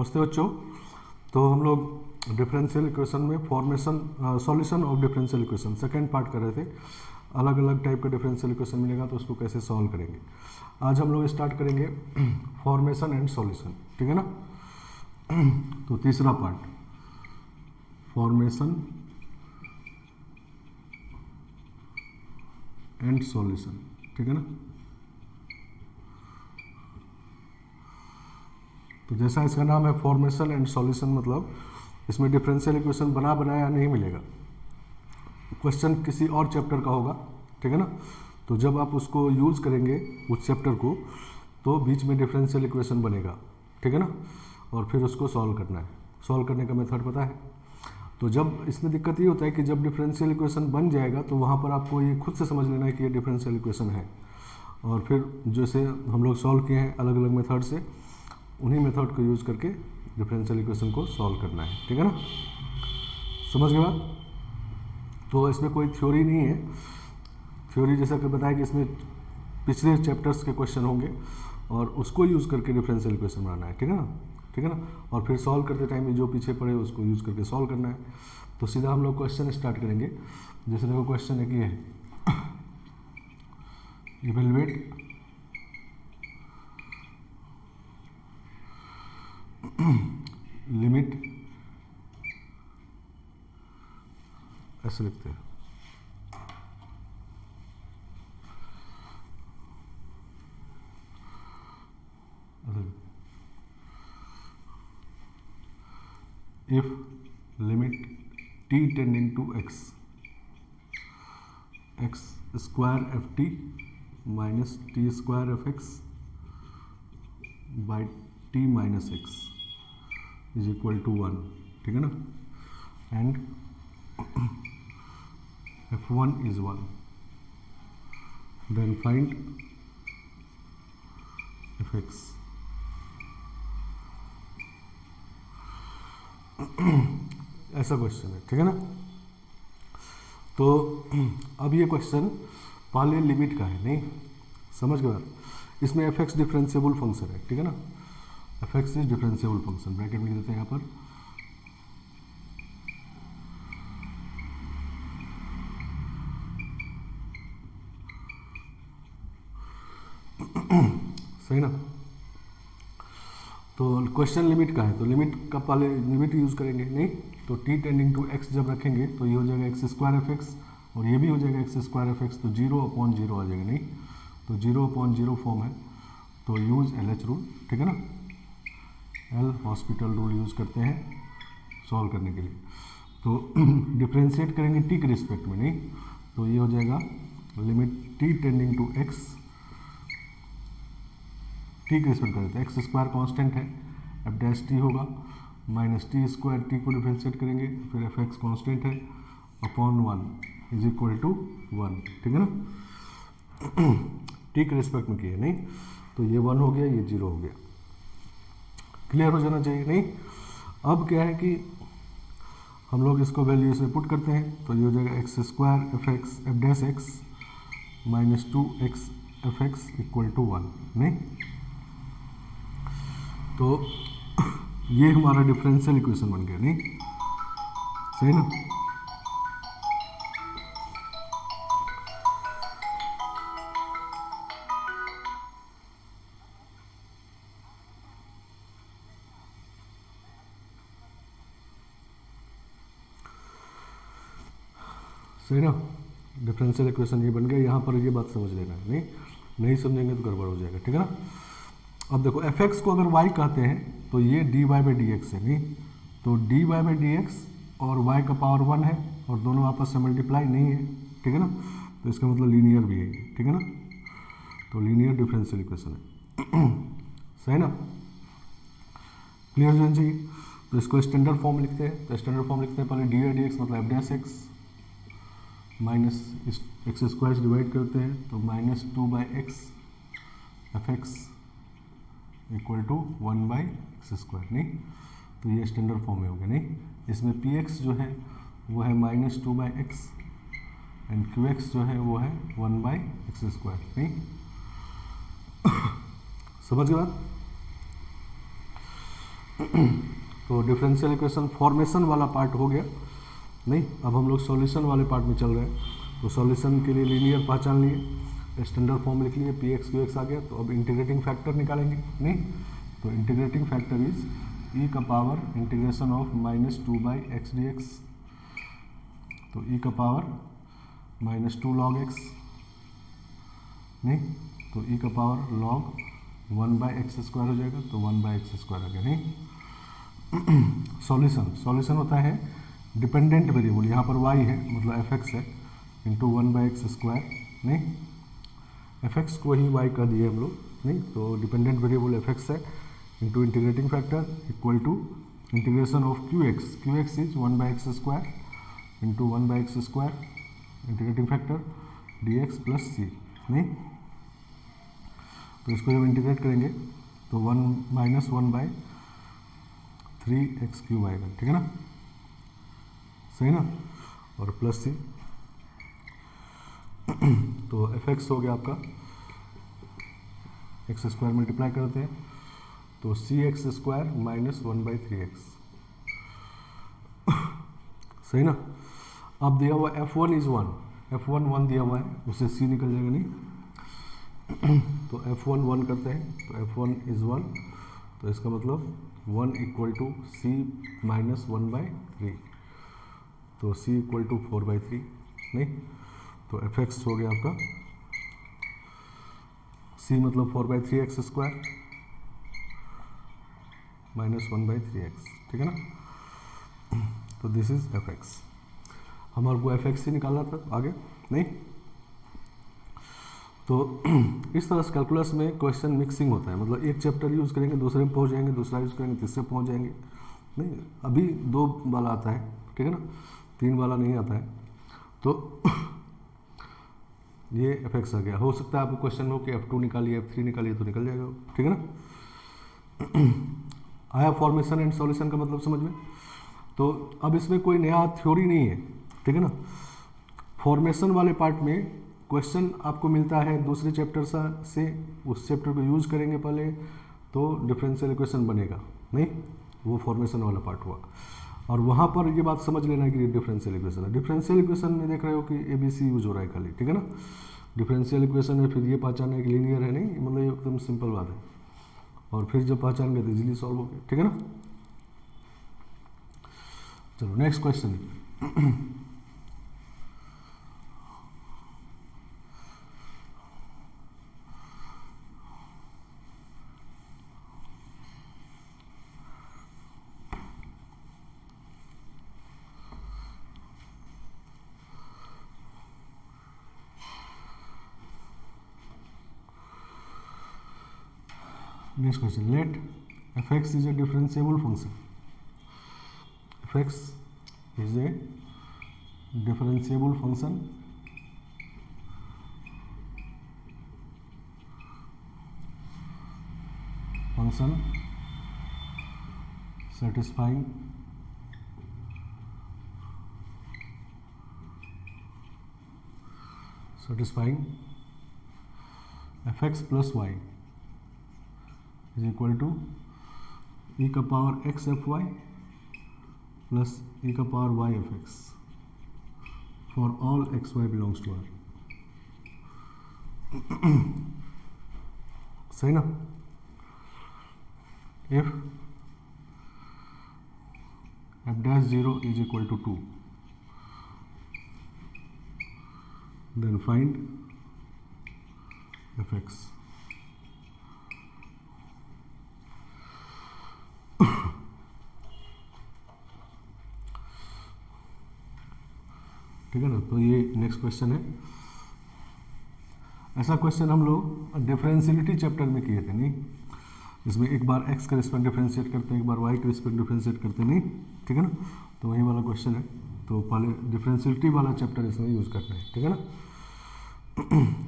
नमस्ते बच्चों। तो हम लोग डिफरेंशियल इक्वेशन में formation solution of differential equation second part कर रहे थे। अलग अलग टाइप का डिफरेंशियल इक्वेशन मिलेगा तो उसको कैसे सॉल्व करेंगे। आज हम लोग स्टार्ट करेंगे फॉर्मेशन एंड सॉल्यूशन, ठीक है ना। तो तीसरा पार्ट फॉर्मेशन एंड सॉल्यूशन, ठीक है ना। तो जैसा इसका नाम है फॉर्मेशन एंड सॉल्यूशन, मतलब इसमें डिफरेंशियल इक्वेशन बना बनाया नहीं मिलेगा, क्वेश्चन किसी और चैप्टर का होगा, ठीक है ना। तो जब आप उसको यूज़ करेंगे उस चैप्टर को तो बीच में डिफरेंशियल इक्वेशन बनेगा, ठीक है ना, और फिर उसको सॉल्व करना है। सॉल्व करने का मेथड पता है। तो जब इसमें दिक्कत ये होता है कि जब डिफरेंशियल इक्वेशन बन जाएगा तो वहाँ पर आपको ये खुद से समझ लेना है कि ये डिफरेंशियल इक्वेशन है, और फिर जैसे हम लोग सॉल्व किए हैं अलग अलग मेथड से, उन्हीं मेथड को यूज़ करके डिफरेंशियल इक्वेशन को सॉल्व करना है, ठीक है ना। समझ गए बात। तो इसमें कोई थ्योरी नहीं है। थ्योरी जैसा कि बताया कि इसमें पिछले चैप्टर्स के क्वेश्चन होंगे और उसको यूज़ करके डिफरेंशियल इक्वेशन बनाना है, ठीक है ना, ठीक है ना। और फिर सॉल्व करते टाइम जो पीछे पड़े उसको यूज़ करके सॉल्व करना है। तो सीधा हम लोग क्वेश्चन स्टार्ट करेंगे। जैसे देखो क्वेश्चन है कि ये इवेलुएट लिमिट, ऐसे लिखते हैं, if limit t tending to x square f t minus t square f x by t minus x is equal to 1, ठीक है ना, and f1 is 1, then find fx। ऐसा क्वेश्चन है, ठीक है ना। तो अब ये क्वेश्चन पहले लिमिट का है, नहीं समझ गए। इसमें एफ एक्स डिफरेंशिएबल फंक्शन है, ठीक है ना। F x is differentiable function, bracket में देते हैं यहाँ पर। सही ना। तो क्वेश्चन लिमिट का है, तो लिमिट का पहले लिमिट यूज़ करेंगे, नहीं तो टी टेंडिंग टू एक्स जब रखेंगे तो ये हो जाएगा एक्स स्क्वायर एफ एक्स, और ये भी हो जाएगा एक्स स्क्वायर एफ एक्स, तो 0/0 आ जाएगा, नहीं तो 0/0 फॉर्म है। तो यूज़ एल एच रूल, ठीक है ना, एल हॉस्पिटल रूल यूज़ करते हैं सॉल्व करने के लिए। तो डिफ्रेंशिएट करेंगे टी के रिस्पेक्ट में, नहीं तो ये हो जाएगा limit t tending to x, t के रिस्पेक्ट कर देते हैं। एक्स स्क्वायर कॉन्स्टेंट है, एफ डैश टी होगा, माइनस टी स्क्वायर, टी को डिफ्रेंशिएट करेंगे, फिर एफ एक्स कॉन्स्टेंट है, अपॉन 1 इज इक्वल टू 1, ठीक है ना। टी के रिस्पेक्ट में किया, नहीं तो ये 1 हो गया, ये 0 हो गया। क्लियर हो जाना चाहिए, नहीं। अब क्या है कि हम लोग इसको वैल्यू से पुट करते हैं, तो ये हो जाएगा x square f x f dash x minus 2x f x equal to 1, नहीं। तो ये हमारा डिफरेंशियल इक्वेशन बन गया, नहीं सही ना। सही ना, डिफरेंशियल इक्वेशन ये बन गया। यहाँ पर ये बात समझ लेना है, नहीं समझेंगे तो गड़बड़ हो जाएगा, ठीक है ना। अब देखो एफ एक्स को अगर वाई कहते हैं तो ये d y by d x है, नहीं तो d y by d x और वाई का पावर 1 है और दोनों आपस में मल्टीप्लाई नहीं है, ठीक है ना। तो इसका मतलब लीनियर भी है, ठीक है ना। तो लीनियर डिफरेंशियल इक्वेशन है, सही ना। क्लियर हो जाना चाहिए। तो इसको स्टैंडर्ड फॉर्म लिखते हैं, तो स्टैंडर्ड फॉर्म लिखते हैं पहले डी वाई डी एक्स मतलब f dash x minus x square से डिवाइड करते हैं, तो minus 2/x f x equal to 1/x², नहीं तो ये स्टैंडर्ड फॉर्म में हो गया, नहीं। इसमें px जो है वो है माइनस 2/x एंड qx जो है वो है 1/x², नहीं समझ गए बात। तो डिफरेंशियल इक्वेशन फॉर्मेशन वाला पार्ट हो गया। नहीं, अब हम लोग सॉल्यूशन वाले पार्ट में चल रहे हैं। तो सॉल्यूशन के लिए लीनियर पहचान लिए, स्टैंडर्ड फॉर्म लिख लिए, पी एक्स क्यू एक्स आ गया। तो अब इंटीग्रेटिंग फैक्टर निकालेंगे। नहीं, तो इंटीग्रेटिंग फैक्टर इज ई का power integration of -2/x dx। तो ई का पावर -2 log x। नहीं, तो ई का पावर log 1/x² हो जाएगा। तो 1/x² आ गया। नहीं, सॉल्यूशन होता है डिपेंडेंट वेरिएबल, यहाँ पर y है मतलब fx है, इंटू 1/x²। नहीं, fx को ही y का दिए हम लोग। नहीं, तो डिपेंडेंट वेरिएबल fx है into integrating factor equal to integration of qx is 1/x² into 1/x² integrating factor dx plus c। नहीं, तो इसको जब इंटीग्रेट करेंगे तो 1-1/3x³ आएगा। ठीक है ना, सही ना, और प्लस c। तो fx हो गया आपका x² मल्टीप्लाई करते हैं तो cx² -1/3x। सही ना। अब दिया हुआ f1 इज 1, f1 1 दिया हुआ है, उससे c निकल जाएगा। नहीं, तो f1 1 करते हैं तो f1 इज 1, तो इसका मतलब 1 इक्वल टू c -1/3, तो c इक्वल टू 4/3। नहीं, तो fx हो गया आपका c मतलब 4/3x² -1/3x। ठीक है ना, तो दिस इज fx। हमारे को fx ही निकालना था आगे। नहीं, तो इस तरह से कैलकुलस में क्वेश्चन मिक्सिंग होता है, मतलब एक चैप्टर यूज़ करेंगे दूसरे में पहुंच जाएंगे, दूसरा यूज़ करेंगे तीसरे पहुंच जाएंगे। नहीं, अभी 2 वाला आता है, ठीक है ना, 3 वाला नहीं आता है। तो ये fx आ गया। हो सकता है आपको क्वेश्चन हो कि f2 निकालिए, f3 निकालिए, तो निकल जाएगा। ठीक है ना। आया फॉर्मेशन एंड सॉल्यूशन का मतलब समझ में। तो अब इसमें कोई नया थ्योरी नहीं है। ठीक है ना, फॉर्मेशन वाले पार्ट में क्वेश्चन आपको मिलता है दूसरे चैप्टर से, उस चैप्टर को यूज करेंगे पहले तो डिफरेंशियल इक्वेशन बनेगा। नहीं, वो फॉर्मेशन वाला पार्ट हुआ। और वहाँ पर ये बात समझ लेना है कि डिफरेंशियल इक्वेशन है। डिफरेंशियल इक्वेशन में देख रहे हो कि ABC यूज हो रहा है खाली। ठीक है ना, डिफरेंशियल इक्वेशन में फिर ये पहचाना है कि लीनियर है। नहीं, मतलब ये एकदम सिंपल बात है, और फिर जब पहचान गए तो इजीली सॉल्व हो गया। ठीक है ना। चलो next question. Next question, let fx is a differentiable function. fx is a differentiable function satisfying fx plus y is equal to e का power x f y plus e का power y f x for all x y belongs to R। सही ना। if f dash 0 is equal to 2, then find fx। ठीक है ना, तो ये next question है। ऐसा क्वेश्चन हम लोग डिफरेंशियलिटी चैप्टर में किए थे। नहीं, इसमें एक बार x का रिस्पेक्ट डिफरेंशिएट करते हैं, एक बार y का रिस्पेक्ट डिफरेंशिएट करते हैं। नहीं, ठीक है ना, तो वही वाला क्वेश्चन है। तो पहले डिफरेंशियलिटी वाला चैप्टर इसमें यूज़ करते हैं। ठीक है ना,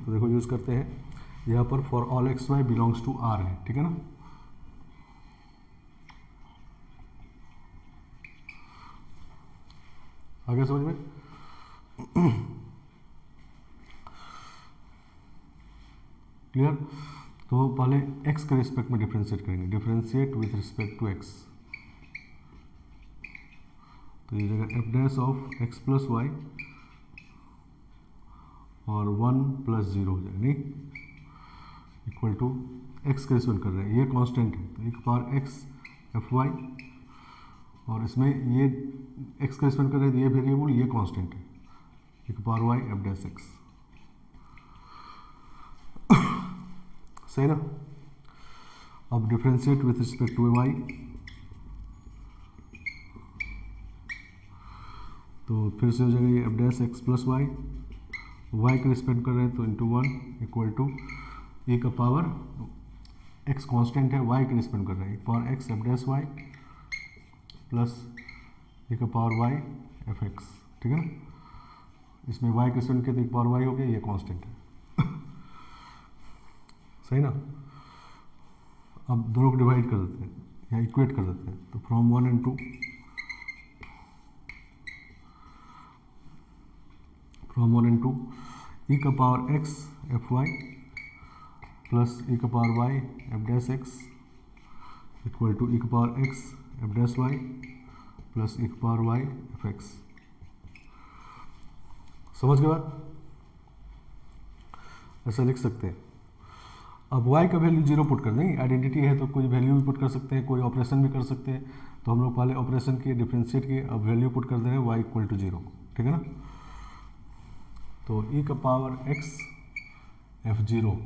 तो देखो यूज़ करते हैं यहाँ पर for all x y belongs to R है। ठीक है ना, आगे समझ में। क्लियर। तो पहले x के रिस्पेक्ट में डिफरेंशिएट करेंगे, differentiate with respect to x। तो ये जगह f dash of x plus y और 1 प्लस 0 हो जाएगा, नहीं, इक्वल टू एक्स का रिस्पेक्ट कर रहे हैं, ये कांस्टेंट है तो एक पावर एक्स एफ वाई, और इसमें ये एक्स का रिस्पेक्ट कर रहे हैं तो ये वेरिएबल, ये कांस्टेंट है, एक power y f dash x. सही ना। अब differentiate with respect to y, तो फिर से हो जाएगा ये f dash x plus y, y का रिस्पेक्ट कर रहे हैं तो इंटू 1 इक्वल टू ए का पावर एक्स कांस्टेंट है, वाई का रिस्पेक्ट कर रहे हैं, एक power x f dash y plus a का पावर वाई एफ एक्स, ठीक है ना। इसमें वाई का रिस्पेक्ट किया तो एक पावर वाई हो गया, ये कांस्टेंट है। सही ना। अब दोनों को डिवाइड कर देते हैं या इक्वेट कर देते हैं, तो from 1 and 2, from 1 and 2 e का power x f y plus e का power y f dash x equal to e का power x f dash y plus e का पावर वाई एफ एक्स। समझ गए बात? ऐसा लिख सकते हैं। अब y का वैल्यू 0 पुट कर देंगे, आइडेंटिटी है तो कोई वैल्यू भी पुट कर सकते हैं, कोई ऑपरेशन भी कर सकते हैं, तो हम लोग पहले ऑपरेशन किए, डिफरेंशिएट किए, अब वैल्यू पुट कर दे रहे हैं y इक्वल टू 0, ठीक है ना। तो e का power x f0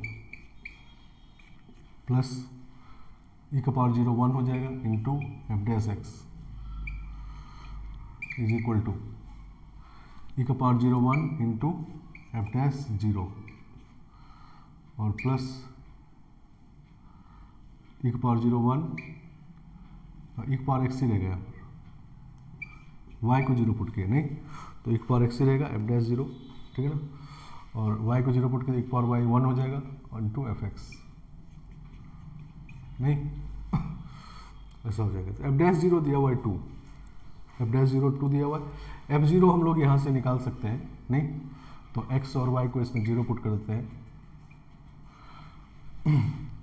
plus e का पावर 0 1 हो जाएगा into f dash x is equal to e का पावर 0 1 इंटू एफ डैश 0 और प्लस e का पावर 0 1 और e का पावर x ही रह गया, y को 0 पुट किया, नहीं तो e का पावर x ही रहेगा एफ डैश 0, ठीक है ना, और y को 0 पुट किया एक पावर y 1 हो जाएगा और इंटू एफ एक्स, नहीं ऐसा हो जाएगा। तो एफ डैश 0 दिया हुआ है 2, एफ डैश 0 2 दिया हुआ है, एफ 0 हम लोग यहाँ से निकाल सकते हैं, नहीं तो x और y को इसमें 0 पुट कर देते हैं,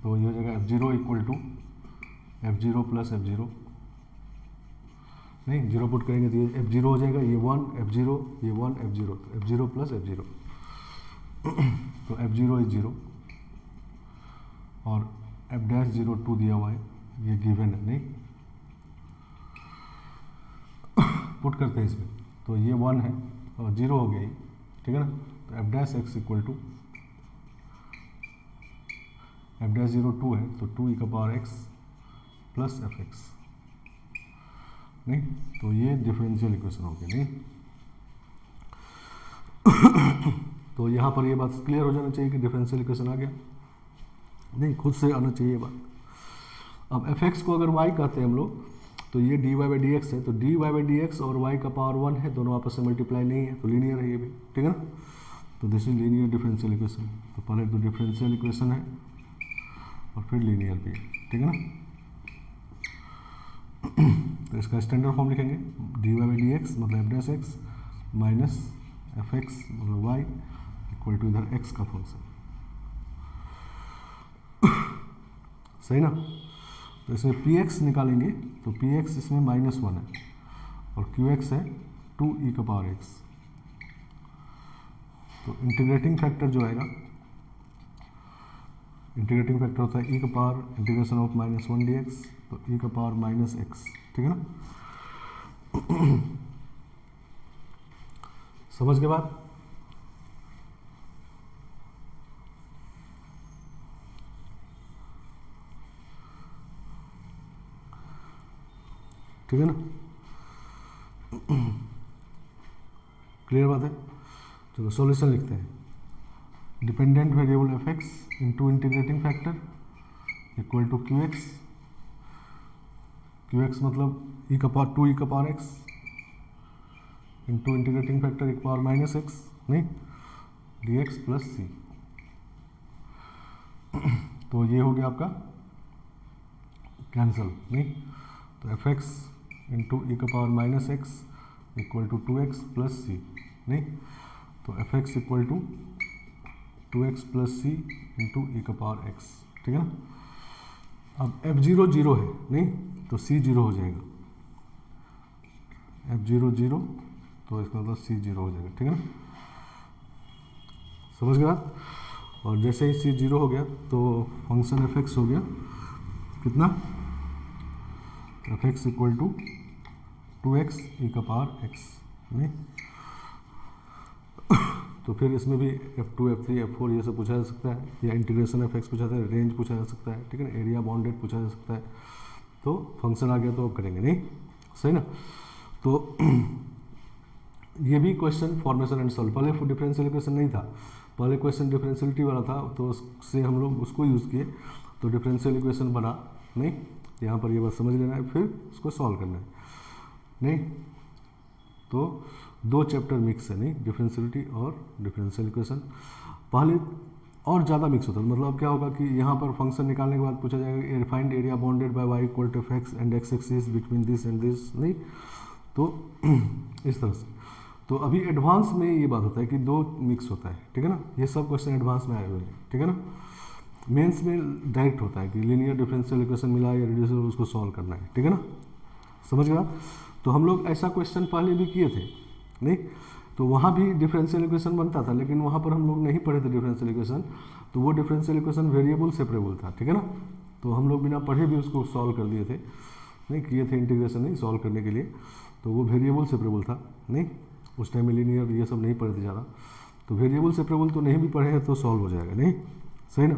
तो ये हो जाएगा f0 equal to f0 plus f0, नहीं 0 पुट करेंगे तो ये f0 हो जाएगा, ये 1 f0 ये 1 f0, तो f0 प्लस f0, तो f0 इज 0 और f डैश 0 2 दिया हुआ है, ये गिवन है, नहीं पुट करते हैं इसमें, तो ये 1 है और 0 हो गया ये, ठीक है ना। तो f dash x equal to f dash 0 2 है तो 2 ई का power x plus f x, नहीं तो ये डिफरेंशियल इक्वेशन हो गया, नहीं तो यहाँ पर ये बात क्लियर हो जाना चाहिए कि डिफरेंशियल इक्वेशन आ गया, नहीं खुद से आना चाहिए बात। अब एफ एक्स को अगर y कहते हैं हम लोग, तो ये dy बाई डी एक्स है, तो dy बाई डी एक्स और y का पावर 1 है, दोनों आपस में मल्टीप्लाई नहीं है तो लीनियर है ये भी, ठीक है ना। तो this is linear differential equation, तो पहले तो डिफरेंशियल इक्वेशन है और फिर लीनियर भी, ठीक है ना। तो इसका स्टैंडर्ड फॉर्म लिखेंगे dy बाई डी एक्स मतलब f dash x minus f x मतलब y इक्वल टू इधर x का फंक्शन, सही ना। तो इसमें px निकालेंगे तो px इसमें -1 है और qx है 2 ई का पावर x, तो इंटीग्रेटिंग फैक्टर जो आएगा, इंटीग्रेटिंग फैक्टर होता है ई का पावर इंटीग्रेशन ऑफ -1 dx, तो ई का पावर -x, ठीक है ना। समझ के बाद ठीक है ना, क्लियर बात है। चलो सॉल्यूशन लिखते हैं, dependent variable f x into integrating factor equal to q x, q x मतलब ई का पावर 2 ई का power x into integrating factor एक पावर -x, नहीं डी एक्स प्लस सी, तो ये हो गया आपका कैंसल, नहीं तो एफ एक्स इंटू ई का power -x equal to 2x plus c, नहीं तो f x equal to 2x plus c into e का पावर x, ठीक है ना। अब f0 0 है, नहीं तो c 0 हो जाएगा, F0 0, तो इसका मतलब C0 हो जाएगा, ठीक है ना, समझ गए आप। और जैसे ही C0 हो गया तो फंक्शन fx हो गया कितना, fx equal to 2x e का पावर x, नहीं। तो फिर इसमें भी F2 F3 F4 ये सब पूछा जा सकता है, या इंटीग्रेशन fx पूछा जाता है, रेंज पूछा जा सकता है, ठीक है ना, एरिया बाउंडेड पूछा जा सकता है। तो फंक्शन आ गया तो अब करेंगे, नहीं सही ना। तो ये भी क्वेश्चन फॉर्मेशन एंड सॉल्व, पहले डिफरेंशियल इक्वेशन नहीं था, पहले क्वेश्चन डिफरेंशियलिटी वाला था, तो उससे हम लोग उसको यूज़ किए तो डिफरेंशियल इक्वेशन बना, नहीं। यहाँ पर ये बात समझ लेना है, फिर उसको सॉल्व करना है, नहीं। तो दो चैप्टर मिक्स है, नहीं, डिफरेंशियलिटी और डिफरेंशियल इक्वेशन। पहले और ज़्यादा मिक्स होता है, मतलब क्या होगा कि यहाँ पर फंक्शन निकालने के बाद पूछा जाएगा find area bounded by y equal to fx and x axis between this and this, नहीं। तो इस तरह से, तो अभी एडवांस में ये बात होता है कि दो मिक्स होता है, ठीक है ना, ये सब क्वेश्चन एडवांस में आए हुए हैं, ठीक है ना। मेंस में डायरेक्ट होता है कि लीनियर डिफरेंशियल इक्वेशन मिला या रिड्यूसिबल, उसको सॉल्व करना है, ठीक है ना, समझ गया। तो हम लोग ऐसा क्वेश्चन पहले भी किए थे, नहीं, तो वहाँ भी डिफरेंशियल इक्वेशन बनता था, लेकिन वहाँ पर हम लोग नहीं पढ़े थे डिफरेंशियल इक्वेशन, तो वो डिफरेंशियल इक्वेशन वेरिएबल सेपरेबल था, ठीक है ना। तो हम लोग बिना पढ़े भी उसको सॉल्व कर दिए थे, नहीं किए थे इंटीग्रेशन, नहीं सॉल्व करने के लिए, तो वो वेरिएबल सेपरेबल था, नहीं। उस टाइम में लीनियर ये सब नहीं पढ़े थे ज़्यादा, तो वेरिएबल सेपरेबल तो नहीं भी पढ़े हैं तो सॉल्व हो जाएगा, नहीं सही ना।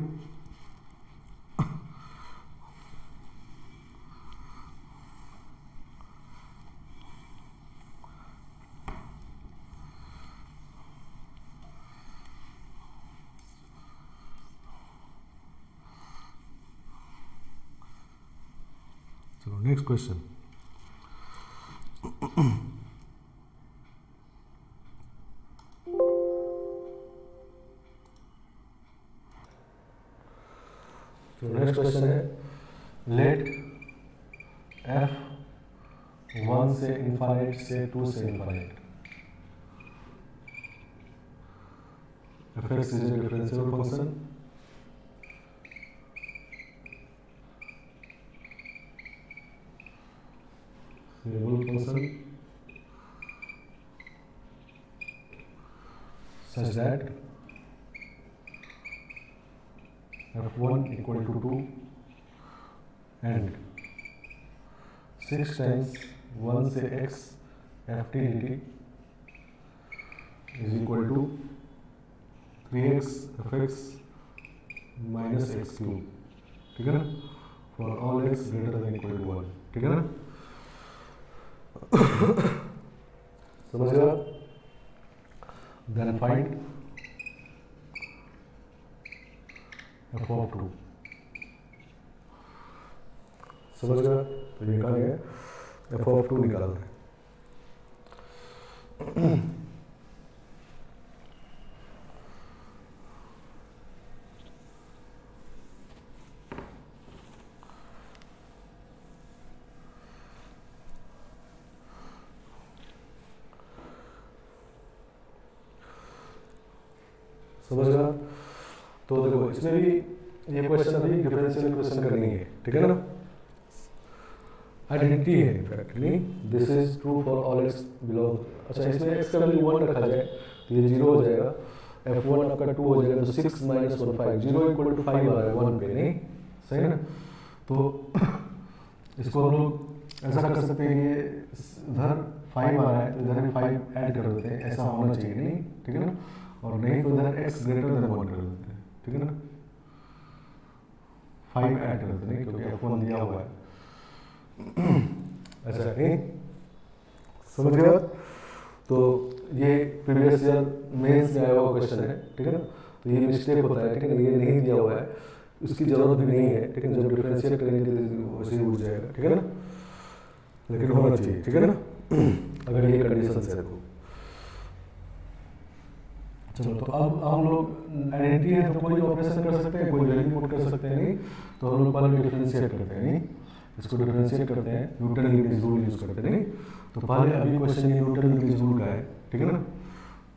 चलो नेक्स्ट क्वेश्चन। तो नेक्स्ट क्वेश्चन है, लेट f 1 से इनफाइनाइट से 2 से infinite fx is a differential function such that f1 equal to 2 and 6 times 1 से x ft dt is equal to 3x fx minus x cube, ठीक है ना, for all x greater than equal to 1, ठीक है ना, समझ गया। Then find f of 2, समझ गया। तो ये निकालेंगे f of 2 निकाल रहे हैं। समझ गया। तो देखो इसमें भी ये क्वेश्चन अभी डिफरेंशियल इक्वेशन करनी है, ठीक है ना, आइडेंटिटी है इनफैक्ट, नहीं, this is true for all x below. अच्छा, इसमें x का वैल्यू 1 रखा जाए तो ये 0 हो जाएगा, f1 आपका 2 हो जाएगा, तो 6 minus 1 5, 0 इक्वल टू 5 आ रहा है 1 पे, नहीं सही है ना। तो इसको हम लोग ऐसा कर सकते हैं कि इधर 5 आ रहा है तो इधर भी 5 ऐड कर देते हैं, ऐसा होना चाहिए, नहीं, ठीक है ना, और नहीं तो इधर x ग्रेटर देन 1 कर देते हैं, ठीक है ना, 5 ऐड कर देते हैं क्योंकि f1 दिया हुआ है, ऐसा नहीं, समझ गया। तो ये प्रीवियस ईयर मेंस में आया हुआ क्वेश्चन है, ठीक है ना, तो ये मिस्टेक होता है, ठीक है, ये नहीं दिया हुआ है, उसकी जरूरत भी नहीं है, ठीक है, जब डिफरेंशिएट करेंगे तो वैसे ही उड़ जाएगा, ठीक है ना, लेकिन होना चाहिए, ठीक है ना, अगर ये कंडीशन है तो। चलो, तो अब हम लोग आइडेंटिटी है तो कोई ऑपरेशन कर सकते हैं, कोई वैल्यू पुट कर सकते हैं, नहीं, तो हम लोग पहले डिफरेंशिएट करते हैं, नहीं, इसको डिफरेंशिएट करते हैं, न्यूटन लीबनिज़ रूल यूज करते हैं, नहीं। तो पहले अभी क्वेश्चन ये न्यूटन लीबनिज़ रूल का है, ठीक है ना,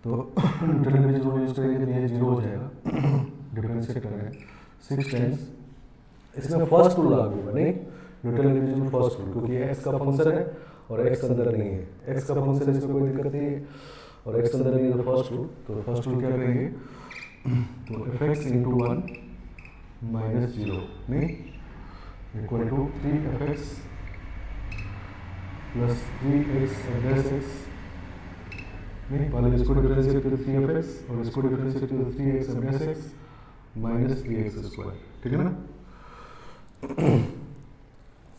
तो न्यूटन लीबनिज़ रूल यूज करेंगे तो ये 0 हो जाएगा, डिफरेंशिएट कर रहे हैं 6 टाइम्स, इसमें फर्स्ट रूल लागू होगा, नहीं, Newton Leibniz rule first rule, क्योंकि ये x का फंक्शन है और एक्स अंदर नहीं है, एक्स का फंक्शन इसमें कोई दिक्कत नहीं है, और एक्स अंदर नहीं है तो फर्स्ट रूल, तो फर्स्ट रूल क्या करेंगे, तो एफ एक्स इंटू 1 माइनस 0 नहीं equal to 3f(x) plus 3x dash x नहीं, पहले इसको डिफरेंशिएट करो 3f(x) और इसको डिफरेंशिएट करो 3x dash x minus 3x square, ठीक है ना,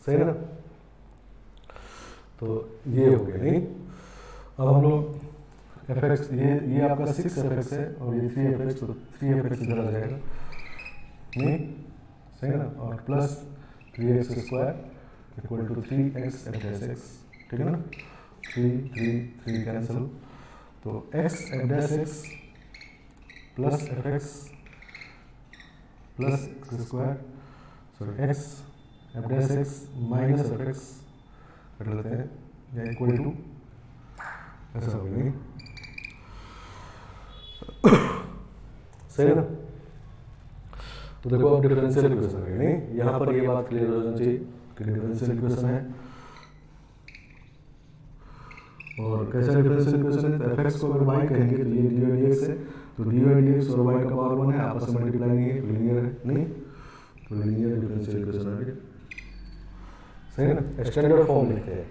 सही है ना। तो ये हो गया नहीं। अब हम लोग एफ एक्स, ये आपका 6f(x) है और ये 3f(x), तो 3f(x) इधर आ जाएगा नहीं, सही है ना, और plus 3x square equal to 3x f dash x, ठीक है ना, 3 कैंसिल, तो x f dash x plus f x plus x square, sorry x f dash x minus f x कर लेते हैं, या इक्वल टू ऐसा हो गया, सही है ना। तो देखो अब डिफरेंशियल इक्वेशन है नहीं, यहाँ पर ये बात क्लियर हो जानी चाहिए कि डिफरेंशियल इक्वेशन है, और कैसा डिफरेंशियल इक्वेशन है, तो एफ एक्स को अगर वाई कहेंगे तो ये डी वाई डी एक्स है, तो डी वाई डी एक्स और वाई का पावर 1 है, आपस में मल्टीप्लाई नहीं है, लीनियर है नहीं, तो लीनियर डिफरेंशियल इक्वेशन है, सही है ना। स्टैंडर्ड फॉर्म लिखते हैं,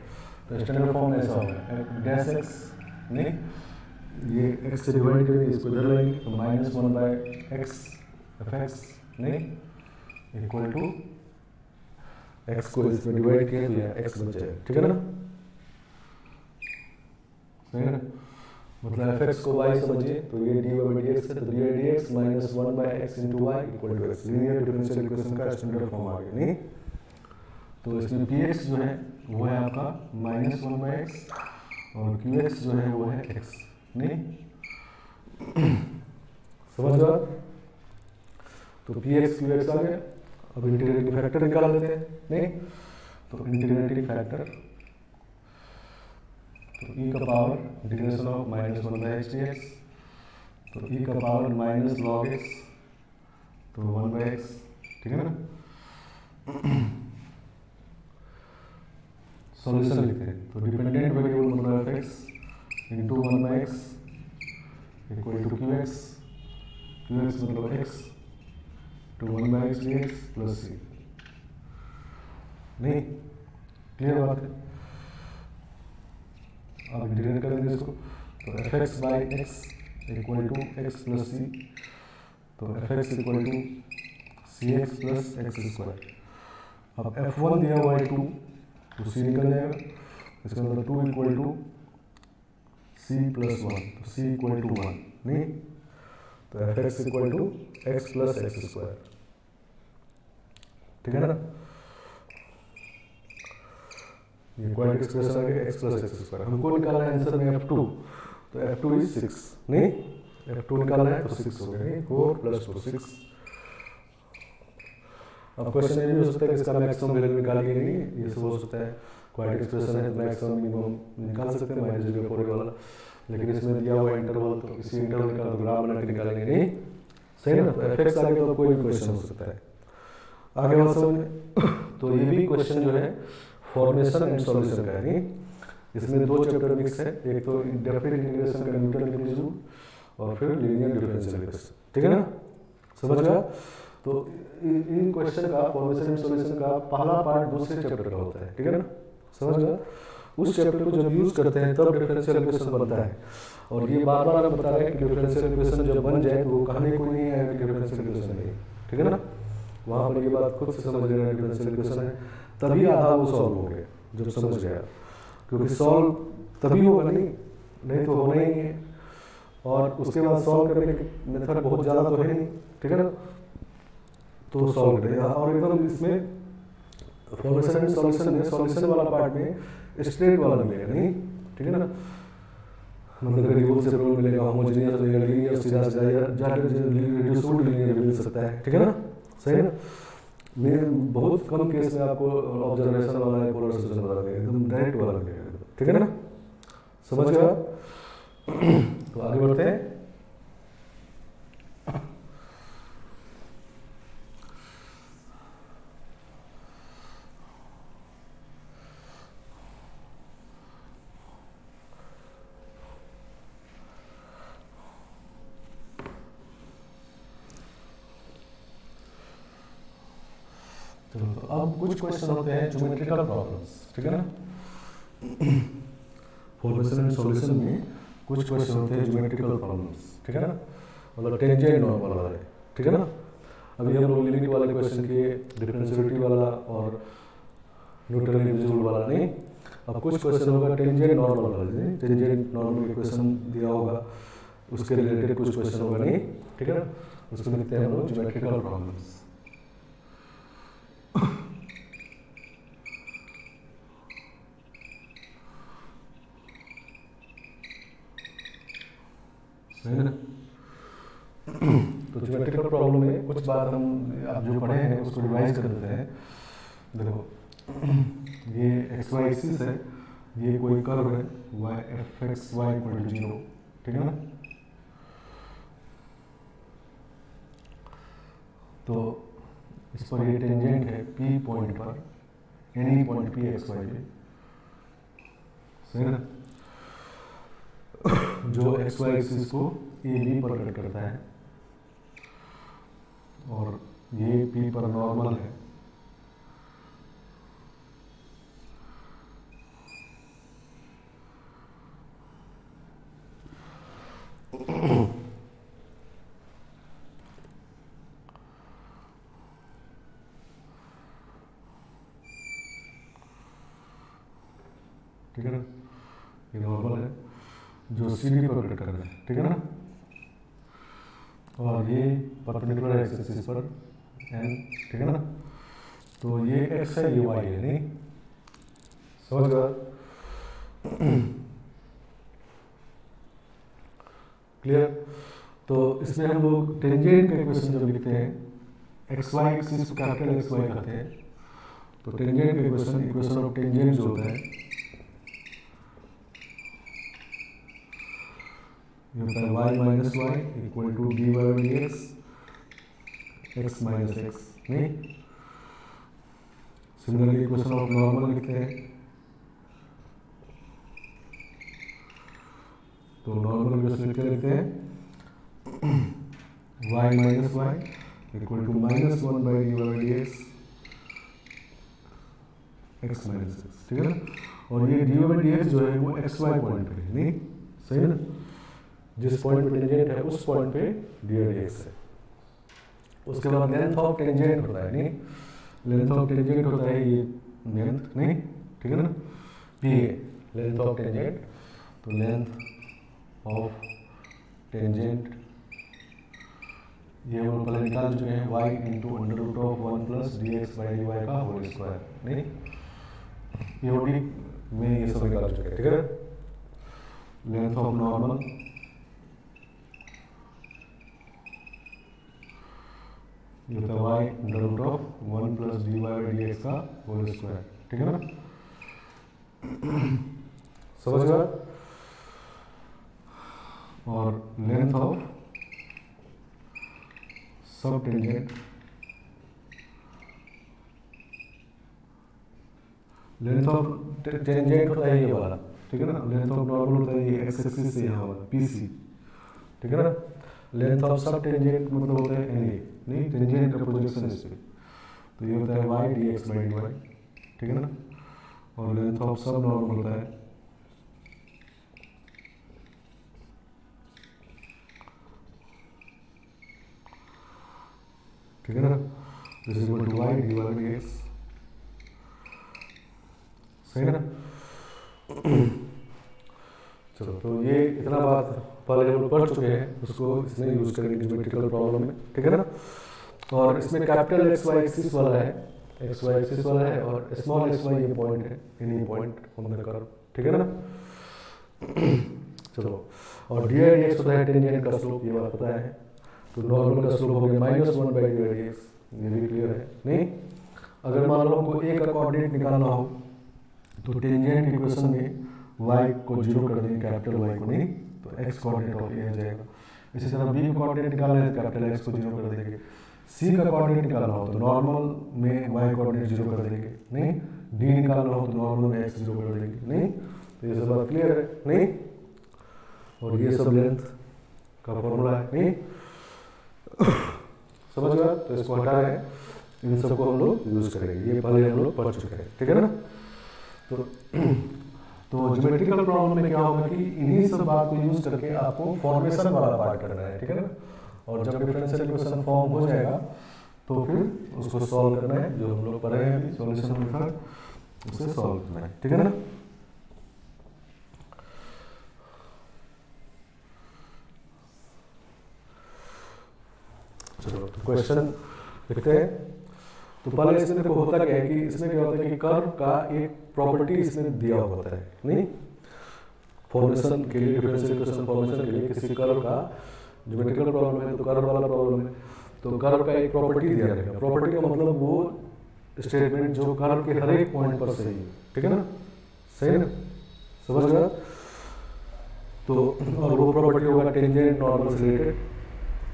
तो स्टैंडर्ड फॉर्म ऐसा होगा एफ डैश एक्स नहीं, ये एक्स से डिवाइड करेंगे, इसको इधर लाएंगे तो minus 1 by x f x नहीं इक्वल टू एक्स को इसमें डिवाइड किया तो यह एक्स बच जाएगा, ठीक है ना, सही है ना। मतलब एफ एक्स को वाई समझिए तो ये डी वाई डी एक्स है, तो d y d x minus 1 by x into y equal to x, linear differential equation का स्टैंडर्ड फॉर्म आ गया नहीं। तो इसमें पी एक्स जो है वो है आपका माइनस 1 बाय एक्स और क्यू एक्स जो है वो है एक्स नहीं, समझ लो। तो पी एक्स क्यू एक्स आ गया, अब इंटीग्रेटिंग फैक्टर निकाल लेते हैं नहीं, तो इंटीग्रेटिंग फैक्टर तो ई का power integration of minus 1 by x d x, तो ई का पावर माइनस लॉग एक्स तो 1 बाय एक्स, ठीक है ना। सॉल्यूशन लिखते हैं, तो डिपेंडेंट वेरिएबल मतलब f x into 1 by x equal to q x मतलब x to 1 by x d x plus c नहीं, क्लियर बात है। अब इंटीग्रेट करेंगे इसको, तो f x by x equal to x plus c, तो f x equal to c x plus x square. अब एफ वन दिया हुआ है 2, तो सी निकल जाएगा, इसका मतलब 2 इक्वल टू सी प्लस 1, तो सी इक्वल टू 1 नहीं, तो f x equal to x plus x square, ठीक है ना। ये क्वाड्रेटिक एक्सप्रेशन आ गया एक्स प्लस एक्स स्क्वायर, हमको निकालना है आंसर में f2, तो f2 इज 6 नहीं, f2 निकालना है तो 6 हो गया नहीं, 4 प्लस 2 6। अब क्वेश्चन ये भी हो सकता है कि इसका मैक्सिमम वैल्यू निकालिए नहीं, ये सब हो सकता है, क्वाड्रेटिक एक्सप्रेशन है मैक्सिमम मिनिमम निकाल सकते हैं माइनस 0 वाला, लेकिन इसमें दिया हुआ इंटरवल तो इसी इंटरवल का ग्राफ बना के निकालेंगे नहीं, सही है ना। तो एफ एक्स आगे तो कोई भी क्वेश्चन हो सकता है, आगे बात समझ। तो ये भी क्वेश्चन जो है फॉर्मेशन एंड सॉल्यूशन का है नहीं, इसमें 2 चैप्टर मिक्स है, एक तो डेफिनेट इंटीग्रेशन का न्यूटन लैप्लेस रूल और फिर लीनियर डिफरेंशियल इक्वेशन, ठीक है ना, समझ गया। तो इन क्वेश्चन का फॉर्मेशन एंड सॉल्यूशन का पहला पार्ट दूसरे चैप्टर का होता है, ठीक है ना, समझ गया। उस चैप्टर को जब यूज करते हैं तब डिफरेंशियल इक्वेशन बनता है, और ये बार बार हम बता रहे हैं कि डिफरेंशियल इक्वेशन जब बन जाए तो वो कहने को नहीं है कि डिफरेंशियल इक्वेशन नहीं, ठीक है ना। वहाँ पर ये बात खुद से समझ लेना डिफरेंशियल इक्वेशन है, तभी आधा वो सॉल्व हो गया जब समझ गया, क्योंकि सॉल्व तभी होगा नहीं तो होना ही है, और उसके बाद सॉल्व करने के मेथड बहुत ज़्यादा तो है नहीं, ठीक है ना, तो सॉल्व करेगा। और एकदम इसमें फॉर्मेशन एंड सॉल्यूशन में सॉल्यूशन वाला पार्ट में स्ट्रेट वाला मिलेगा नहीं, ठीक है ना, मतलब कभी रूल से रूल मिलेगा, होमोजेनियस मिलेगा, लीनियर सीधा सीधा रिड्यूसिबल लीनियर मिल सकता है, ठीक है ना, सही है ना। मैं बहुत कम केस में आपको ऑब्जर्वेशन वाला है, पोलर सॉल्यूशन वाला है, एकदम डायरेक्ट वाला मिलेगा, ठीक है ना, समझ गया। तो आगे बढ़ते हैं। कुछ क्वेश्चन होते हैं ज्योमेट्रिकल प्रॉब्लम्स, ठीक है ना। फॉर्मेशन एंड सॉल्यूशन में कुछ क्वेश्चन होते हैं ज्योमेट्रिकल प्रॉब्लम्स, ठीक है ना, मतलब टेंजेंट नॉर्मल वाले, ठीक है ना। अभी हम लोग लिमिट वाले क्वेश्चन किए, डिफरेंशिएबिलिटी वाला और न्यूटन इनविजिबल वाला नहीं। अब कुछ क्वेश्चन होगा टेंजेंट नॉर्मल वाला, टेंजेंट नॉर्मल के क्वेश्चन दिया होगा, उसके रिलेटेड कुछ क्वेश्चन होगा नहीं, ठीक है ना, उसको लिखते हैं हम लोग ज्योमेट्रिकल प्रॉब्लम्स। सही है ना। तो ज्योमेट्रिकल प्रॉब्लम में कुछ बात हम आप जो पढ़े हैं उसको रिवाइज कर देते हैं। देखो ये एक्स वाई एक्सिस है, ये कोई कर्व है y f x y equal to 0, ठीक है ना। तो इस पर ये टेंजेंट है p पॉइंट पर, any point p x y पे, सही है ना, जो एक्स वाई एक्सिस को ए बी पर कट करता है और ये p पर नॉर्मल है। ठीक है ना, ये नॉर्मल है जो सीडी पर कट कर रहा है, ठीक है ना। और ये परपेंडिकुलर एक्सिस पर एन, ठीक है ना। तो ये एक्स है, ये वाई है, नहीं समझ गया, क्लियर। तो इसमें हम लोग टेंजेंट का इक्वेशन जब लिखते हैं, एक्स वाई एक्सिस को कैपिटल एक्स वाई कहते हैं, तो टेंजेंट का इक्वेशन, इक्वेशन ऑफ टेंजेंट जो होता है ये होता है y माइनस y equal to d y by d x, x minus x, नहीं। सिमिलरली इक्वेशन ऑफ नॉर्मल लिखते हैं, तो नॉर्मल इक्वेशन लिखते हैं y माइनस y equal to minus 1 by d y by d x, x minus x, ठीक है ना। और ये d y by d x जो है वो एक्स वाई पॉइंट पे है, नहीं सही है ना, जिस पॉइंट पे टेंजेंट है उस पॉइंट पे डी वाई डी एक्स है। उसके बाद लेंथ ऑफ टेंजेंट होता है, नहीं, लेंथ ऑफ टेंजेंट होता है ये लेंथ, नहीं, ठीक है ना, P A length of tangent. तो लेंथ ऑफ टेंजेंट ये हम पहले निकाल चुके हैं, y into under root of 1 plus d x by d y का होल स्क्वायर, नहीं, ये ओडी में ये सब निकाल चुके हैं, ठीक है। लेंथ ऑफ नॉर्मल ये होता है y under root of 1 plus d y by d x का होल स्क्वायर, ठीक है ना, समझ गया। और length of sub tangent, length of tangent होता है ये वाला, ठीक है ना। लेंथ ऑफ नॉर्मल होता है ये एक्स एक्सिस से यहाँ वाला पीसी, ठीक है ना। लेंथ ऑफ सब टेंजेंट मतलब होता है एन ए, नहीं, टेंजेंट का प्रोजेक्शन इस पे, तो ये होता है y d x by d y, ठीक है ना। और लेंथ ऑफ सब नॉर्मल होता है ठीक है ना, this is equal to y d y by x, सही है ना। चलो, तो ये इतना बात पहले हम लोग पढ़ चुके हैं, उसको इसमें यूज करेंगे ज्योमेट्रिकल प्रॉब्लम में, ठीक है ना। और इसमें कैपिटल एक्स वाई एक्सिस वाला है, एक्स वाई एक्सिस वाला है, और स्मॉल एक्स वाई ये पॉइंट है, इन्हीं पॉइंट ऑन द कर्व, ठीक है ना। चलो, और डी आई डी एक्स होता है टेंजेंट का स्लोप, ये बात पता है। तो नॉर्मल का स्लोप हो गया minus 1 by d y d x, ये भी क्लियर है, नहीं। अगर मान लो हमको ए का कोऑर्डिनेट निकालना हो तो टेंजेंट इक्वेशन में y को 0 कर देंगे, कैपिटल Y को, नहीं, तो x कोऑर्डिनेट ऑफ ए आ जाएगा। इसी तरह b का कोऑर्डिनेट निकालना है तो कैपिटल X को 0 कर देंगे। c का कोऑर्डिनेट निकालना हो तो नॉर्मल में y कोऑर्डिनेट 0 कर देंगे, नहीं। d निकालना हो तो नॉर्मल में x 0 कर देंगे, नहीं। तो ये सब बात क्लियर है, नहीं। और ये सब लेंथ का फॉर्मूला है, नहीं, समझ गया। तो इसको हटा है, इन सबको हम लोग यूज़ करेंगे, ये पहले हम लोग पढ़ चुके हैं, ठीक है ना। तो ज्योमेट्रिकल प्रॉब्लम में क्या होगा कि इन्हीं सब बात को यूज़ करके आपको फॉर्मेशन वाला पार्ट करना है, ठीक है ना। और जब डिफरेंशियल इक्वेशन फॉर्म हो जाएगा तो फिर उसको सॉल्व करना है, जो हम लोग पढ़े हैं अभी सॉल्यूशन मेथड, उसे सॉल्व करना है, ठीक है ना। चलो क्वेश्चन लिखते हैं। तो पहले इसमें देखो होता क्या है कि इसमें क्या होता है कि कर्व का एक प्रॉपर्टी इसमें दिया होता है, नहीं फॉर्मेशन के लिए, डिफरेंशियल इक्वेशन फॉर्मेशन के लिए किसी कर्व का, ज्योमेट्रिकल प्रॉब्लम है तो कर्व वाला प्रॉब्लम है, तो कर्व का एक प्रॉपर्टी दिया रहेगा। प्रॉपर्टी का मतलब वो स्टेटमेंट जो कर्व के हर एक पॉइंट पर सही है, ठीक है ना, सही ना, समझ गया। तो और वो प्रॉपर्टी होगा टेंजेंट नॉर्मल से रिलेटेड,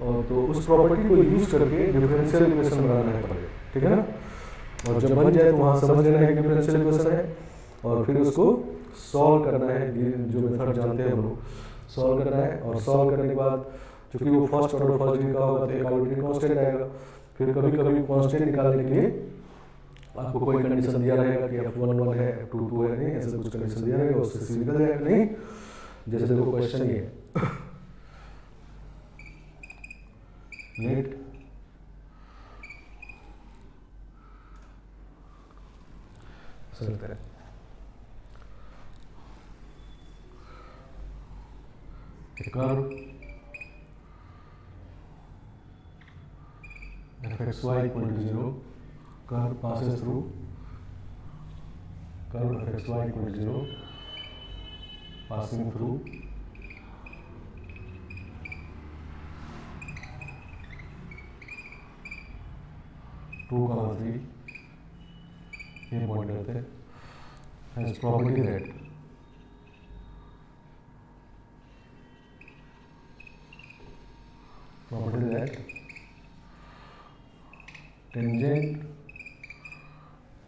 और तो उस प्रॉपर्टी को यूज करके डिफरेंशियल इक्वेशन बनाना है पहले, ठीक है ना। और जब बन जाए तो वहाँ समझ लेना है कि डिफरेंशियल इक्वेशन है, और फिर उसको सॉल्व करना है, जो मेथड जानते हैं हम लोग, सॉल्व करना है। और सॉल्व करने के बाद चूंकि वो फर्स्ट ऑर्डर फर्स्ट डिग्री का होगा तो एक आर्बिट्रेरी कांस्टेंट आएगा। फिर कभी कभी कांस्टेंट निकालने के लिए आपको कोई कंडीशन दिया रहेगा कि F1 1 है, F2 2 है, नहीं ऐसा कुछ कंडीशन दिया रहेगा, उससे सी निकल जाएगा, नहीं। जैसे देखो क्वेश्चन ये है, लेट सुनते हैं curve fxy equal to 0, curve passes through curve fxy equal to 0 passing through 2,3 ये पॉइंट रहते हैं, has property that tangent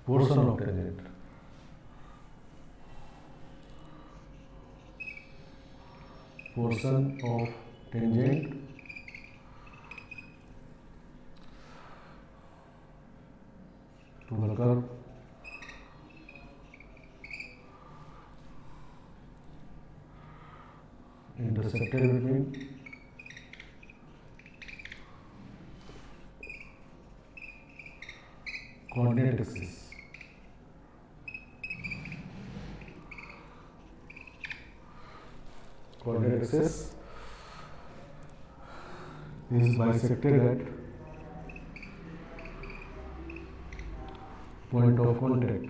portion of tangent to the curve intersected between coordinate axis is bisected at point of contact,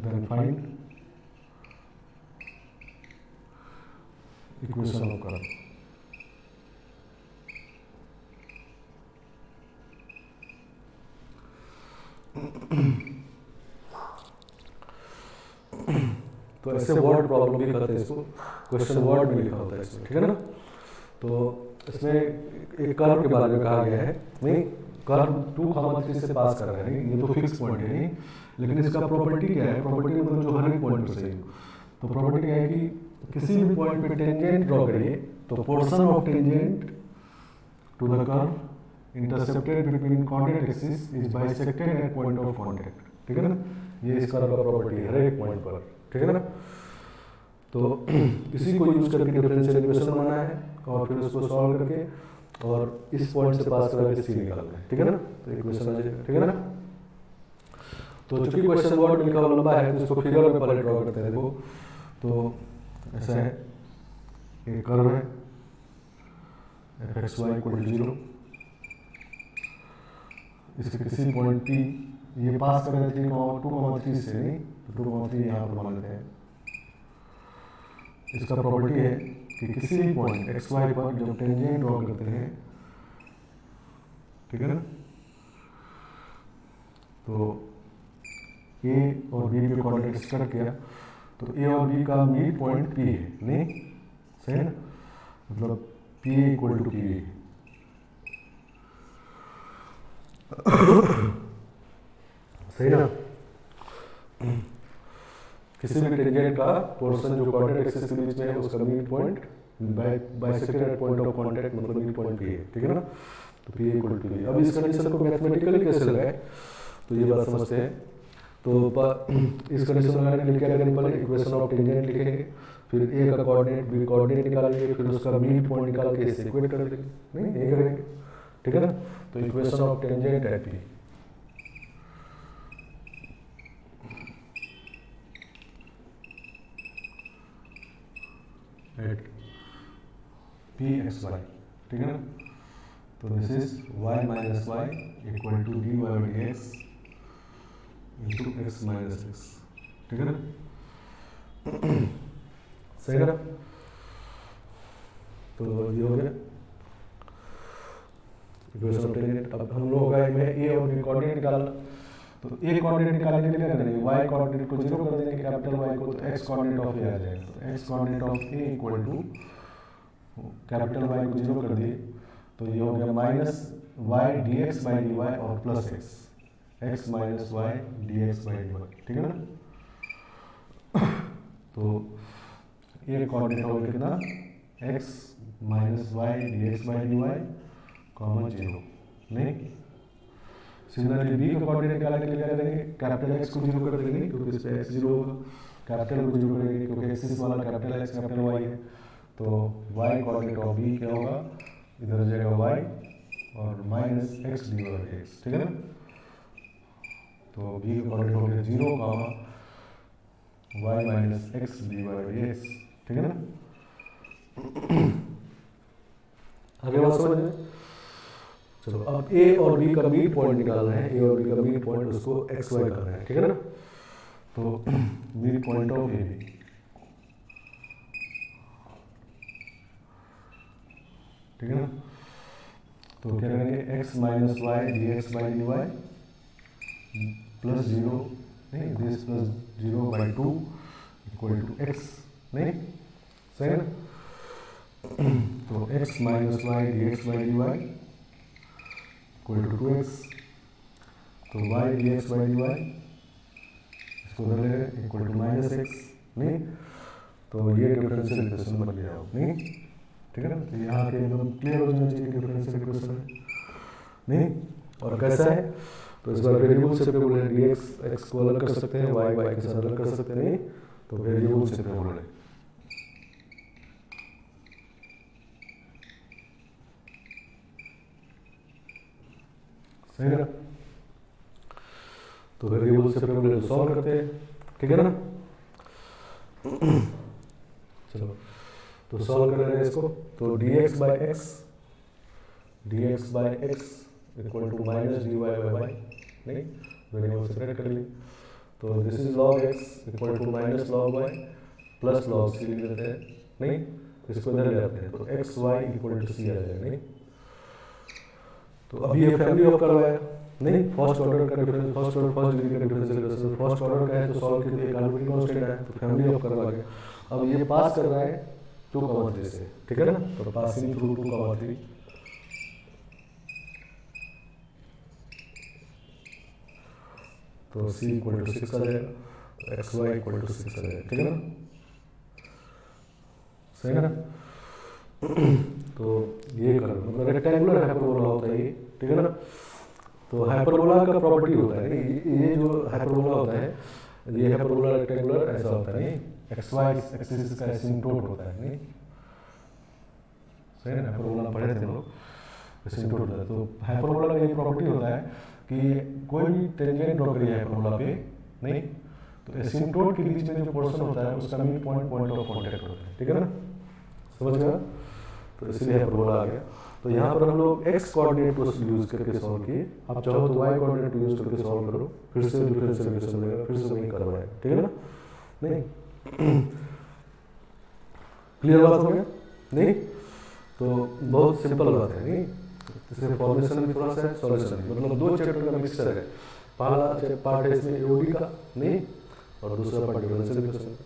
then find equation of curve। तो ऐसे word problem भी करते हैं इसको, question word में लिखा होता है इसमें, ठीक है ना। तो इसमें एक कर्व के बारे में कहा गया है, नहीं कर्व 2,3 से पास कर रहा है, नहीं ये तो फिक्स पॉइंट है, नहीं लेकिन इसका प्रॉपर्टी क्या है, प्रॉपर्टी मतलब जो हर एक पॉइंट पर सही हो। तो प्रॉपर्टी क्या है कि किसी भी पॉइंट पे टेंजेंट ड्रॉ करिए तो portion of tangent to the curve intercepted between coordinate axis is bisected at point of contact, ठीक है ना। ये इस कर्व का प्रॉपर्टी है हर एक पॉइंट पर, ठीक है ना। तो इसी को यूज करके डिफरेंशियल इक्वेशन बनाना है और फिर उसको सॉल्व करके और इस पॉइंट से पास करके सी निकालना है, ठीक है ना। तो इक्वेशन आ जाएगा, ठीक है ना। तो चूंकि क्वेश्चन वर्ड लिखा हुआ लंबा है तो इसको फिगर में पहले ड्रॉ करते हैं। देखो तो ऐसा है, ये कर्व है fxy equal to 0, इसके किसी पॉइंट P ये पास कर रहे हैं 2,3 से, नहीं तो 2,3 यहाँ पर मान लेते हैं। इसका प्रॉपर्टी है कि किसी भी पॉइंट xy पर जब टेंजेंट ड्रॉ करते हैं, ठीक है ना, तो A और B पे कॉन्टेक्ट स्टार्ट किया तो A और B का मिड पॉइंट P है, नहीं सही है ना, मतलब P इक्वल टू P। सही ना। किसी भी टेंजेंट का पोर्शन जो कॉर्डिनेट एक्सिस के बीच में है उसका mid point bisected at point of contact मतलब मिड पॉइंट पी है, ठीक है ना। तो पी इक्वल टू बी। अब इस कंडीशन को मैथमेटिकली कैसे लगाए तो ये बात समझते हैं। तो इस कंडीशन में लगाने के लिए क्या करेंगे, पहले इक्वेशन ऑफ टेंजेंट लिखेंगे, फिर ए का कोऑर्डिनेट बी कोऑर्डिनेट निकालेंगे, फिर उसका मिड पॉइंट निकाल के इसे इक्वेट कर देंगे, नहीं ये करेंगे, ठीक है ना। तो equation of tangent at P at P x y, ठीक है ना। तो this is y minus y equal to d y by d x into x minus x, ठीक है ना। सही है ना। तो ये हो गया इक्वेशन ऑफ टेंजेंट। अब हम लोग का में ए और बी कोऑर्डिनेट निकालना, तो ए कोऑर्डिनेट निकालने के लिए क्या करेंगे, वाई कोऑर्डिनेट को जीरो कर देंगे कैपिटल वाई को, तो एक्स कोऑर्डिनेट ऑफ ए आ जाएगा। तो x coordinate of a equal to capital y को जीरो कर दिए तो ये हो गया minus y d x by d y और plus x x minus y d x by d y, ठीक है ना। तो ये कोऑर्डिनेट हो गया कितना, x minus y d x by d y common zero, नहीं। सिमिलरली बी का कोऑर्डिनेट निकालने के लिए क्या करेंगे, कैपिटल एक्स को जीरो कर देंगे क्योंकि इस पे एक्स जीरो होगा, कैपिटल को जीरो करेंगे क्योंकि एक्सिस वाला कैपिटल एक्स कैपिटल वाई है। तो वाई कोऑर्डिनेट ऑफ बी क्या होगा, इधर हो जाएगा वाई और minus x d y x, ठीक है ना। तो बी का कोऑर्डिनेट हो गया zero comma y minus x d y x, ठीक है ना। आगे बात समझ में। चलो अब ए और बी का मिड पॉइंट निकालना है, ए और बी का मिड पॉइंट उसको एक्स वाई करना है, ठीक है ना। तो mid point of a b, ठीक है ना। तो क्या करेंगे, x minus y d x by d y plus zero, नहीं this plus zero by two equal to x, नहीं सही है ना। तो x minus y d x by d y equal to two x, तो y d x by d y इसको उधर ले इक्वल टू माइनस एक्स, नहीं। तो ये डिफरेंशियल इक्वेशन बन गया, नहीं ठीक है ना। तो यहाँ के एकदम क्लियर हो जाना चाहिए डिफरेंशियल इक्वेशन है, नहीं। और कैसा है, तो इस बार वेरिएबल सेपरेबल है, डी एक्स एक्स को अलग कर सकते हैं, वाई वाई के साथ अलग कर सकते हैं, नहीं। तो वेरिएबल सेपरेबल है, सही है ना। तो वेरिएबल सेपरेबल को सॉल्व करते हैं, ठीक है ना। चलो तो सॉल्व कर रहे हैं इसको। तो dx by x equal to minus d y by y, नहीं वेरिएबल सेपरेट कर लिए। तो this is log x equal to minus log y plus log c लिख देते हैं, नहीं इसको इधर ले आते हैं। तो एक्स वाई इक्वल टू सी आ जाएगा, नहीं। तो अभी ये फैमिली ऑफ करवाया, नहीं फर्स्ट ऑर्डर का difference, first order first degree का डिफरेंशियल इक्वेशन फर्स्ट ऑर्डर का है तो सॉल्व करके एक आर्बिट्रेरी कांस्टेंट है, तो फैमिली ऑफ करवा गया। अब ये पास कर रहा है 2,3 से, ठीक है ना। तो पासिंग थ्रू 2,3, तो c इक्वल टू 6 आ जाएगा, तो एक्स वाई इक्वल टू 6 आ जाएगा, ठीक है ना, सही है ना। तो ये कर मतलब रेक्टेंगुलर हाइपरबोला होता है ये, ठीक है ना। तो हाइपरबोला का प्रॉपर्टी होता है, ये जो हाइपरबोला होता है ये हाइपरबोला रेक्टेंगुलर ऐसा होता है, नहीं एक्स वाई एक्सिस का एसिम्पटोट होता है, नहीं सही है ना। हाइपरबोला पढ़े थे लोग, एसिम्पटोट होता है। तो हाइपरबोला का ये प्रॉपर्टी होता है कि कोई भी टेंजेंट ड्रॉ करिए हाइपरबोला पे, नहीं तो एसिम्पटोट के बीच में जो पोर्शन होता है उसका mid point point of contact होता है, ठीक है ना, समझ गया। तो इसलिए हाइपरबोला आ गया। तो यहाँ पर हम लोग x कोऑर्डिनेट को यूज करके सॉल्व किए, आप चाहो तो y कोऑर्डिनेट यूज करके सॉल्व करो, फिर से डिफरेंशियल इक्वेशन मिलेगा, फिर से वही करवाएं, ठीक है ना, नहीं क्लियर बात हो गया, नहीं। तो बहुत सिंपल बात है, नहीं इसमें फॉर्मेशन भी थोड़ा सा है, सॉल्यूशन भी, मतलब दो चैप्टर का मिक्सचर है। पहला पार्ट है इसमें एओडी का, नहीं और दूसरा पार्ट डिफरेंशियल इक्वेशन।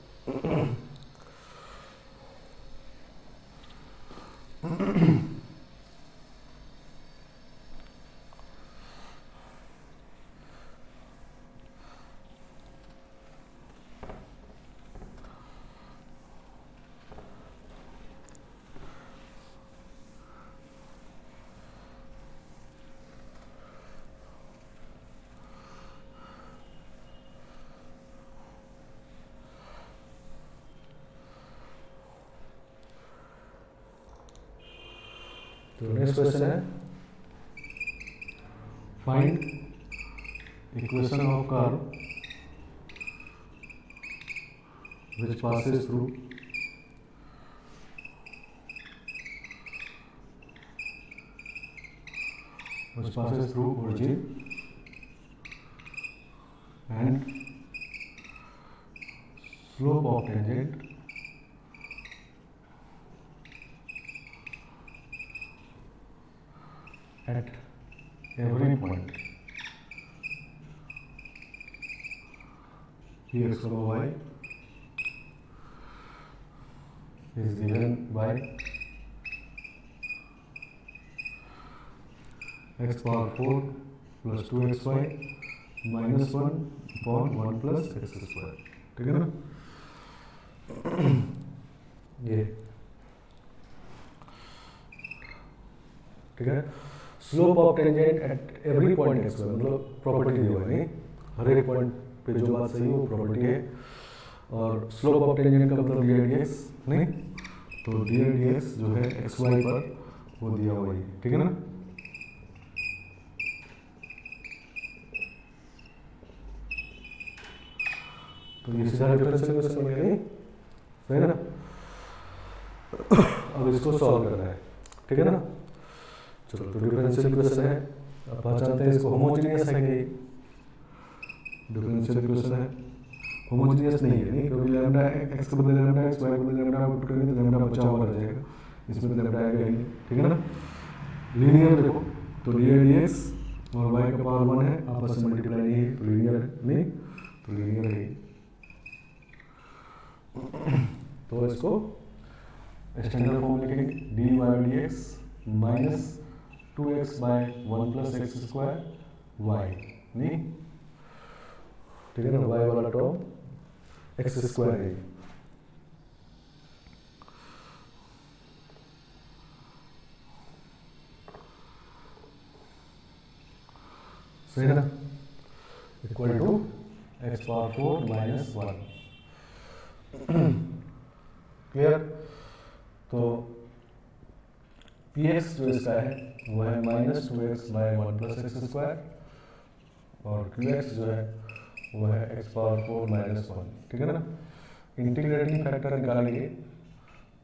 तो नेक्स्ट क्वेश्चन है find equation of curve which passes through origin and slope of tangent at every point px over y is given by x power 4 plus 2xy minus 1 upon 1 plus x square. ठीक है ना? ये ठीक है. Slope of tangent at every point x y, मतलब property दी हुई है, नहीं हर एक पॉइंट पे जो बात सही है वो प्रॉपर्टी है. और स्लोप ऑफ टेंजेंट का मतलब डी एक्स, नहीं तो डी एक्स जो है एक्स वाई पर वो दिया हुआ है. ठीक है ना? तो ये सीधा डिफरेंशियल इक्वेशन बन गया, सही है ना? अब इसको सॉल्व करना है. ठीक है ना? चलो, तो डिफरेंशियल इक्वेशन है, अब पहचानते हैं इसको होमोजेनियस है कि डिफरेंशियल इक्वेशन है होमोजेनियस नहीं है, नहीं क्योंकि लैम्डा एक्स के बदले लैम्डा एक्स वाई के बदले लैम्डा पुट करेंगे तो लैम्डा बचा हुआ रह जाएगा, इसमें तो लैम्डा आएगा ही नहीं. ठीक है ना? लीनियर देखो तो डी एक्स और वाई का पावर 1 है, आपस में मल्टीप्लाई नहीं है तो लीनियर है, नहीं तो लीनियर है. तो इसको स्टैंडर्ड फॉर्म लिखेंगे d y d x minus 2x by 1 plus x square y, नहीं ठीक है ना? वाई वाला टर्म एक्स स्क्वायर है. सही है ना? Equal to x power 4 minus 1. Clear? तो पी एक्स जो इसका है वो है minus 2x by 1 plus x square और क्यू एक्स जो है वो है एक्स पावर 4 माइनस 1. ठीक है ना? इंटीग्रेटिंग फैक्टर निकालेंगे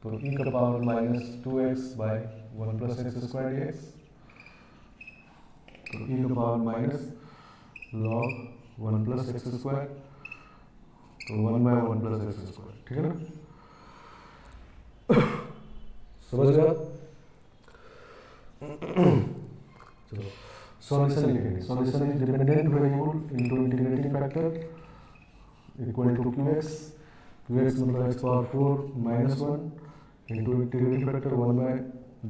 तो ई का power minus 2x by 1 plus x square d x, तो ई का power minus log 1 plus x square, तो 1 बाय 1 प्लस एक्स स्क्वायर. ठीक है ना? समझ गया? चलो सॉल्यूशन लिखेंगे. Solution is dependent variable into integrating factor equal to q x मतलब x power 4 minus 1 into integrating factor 1 by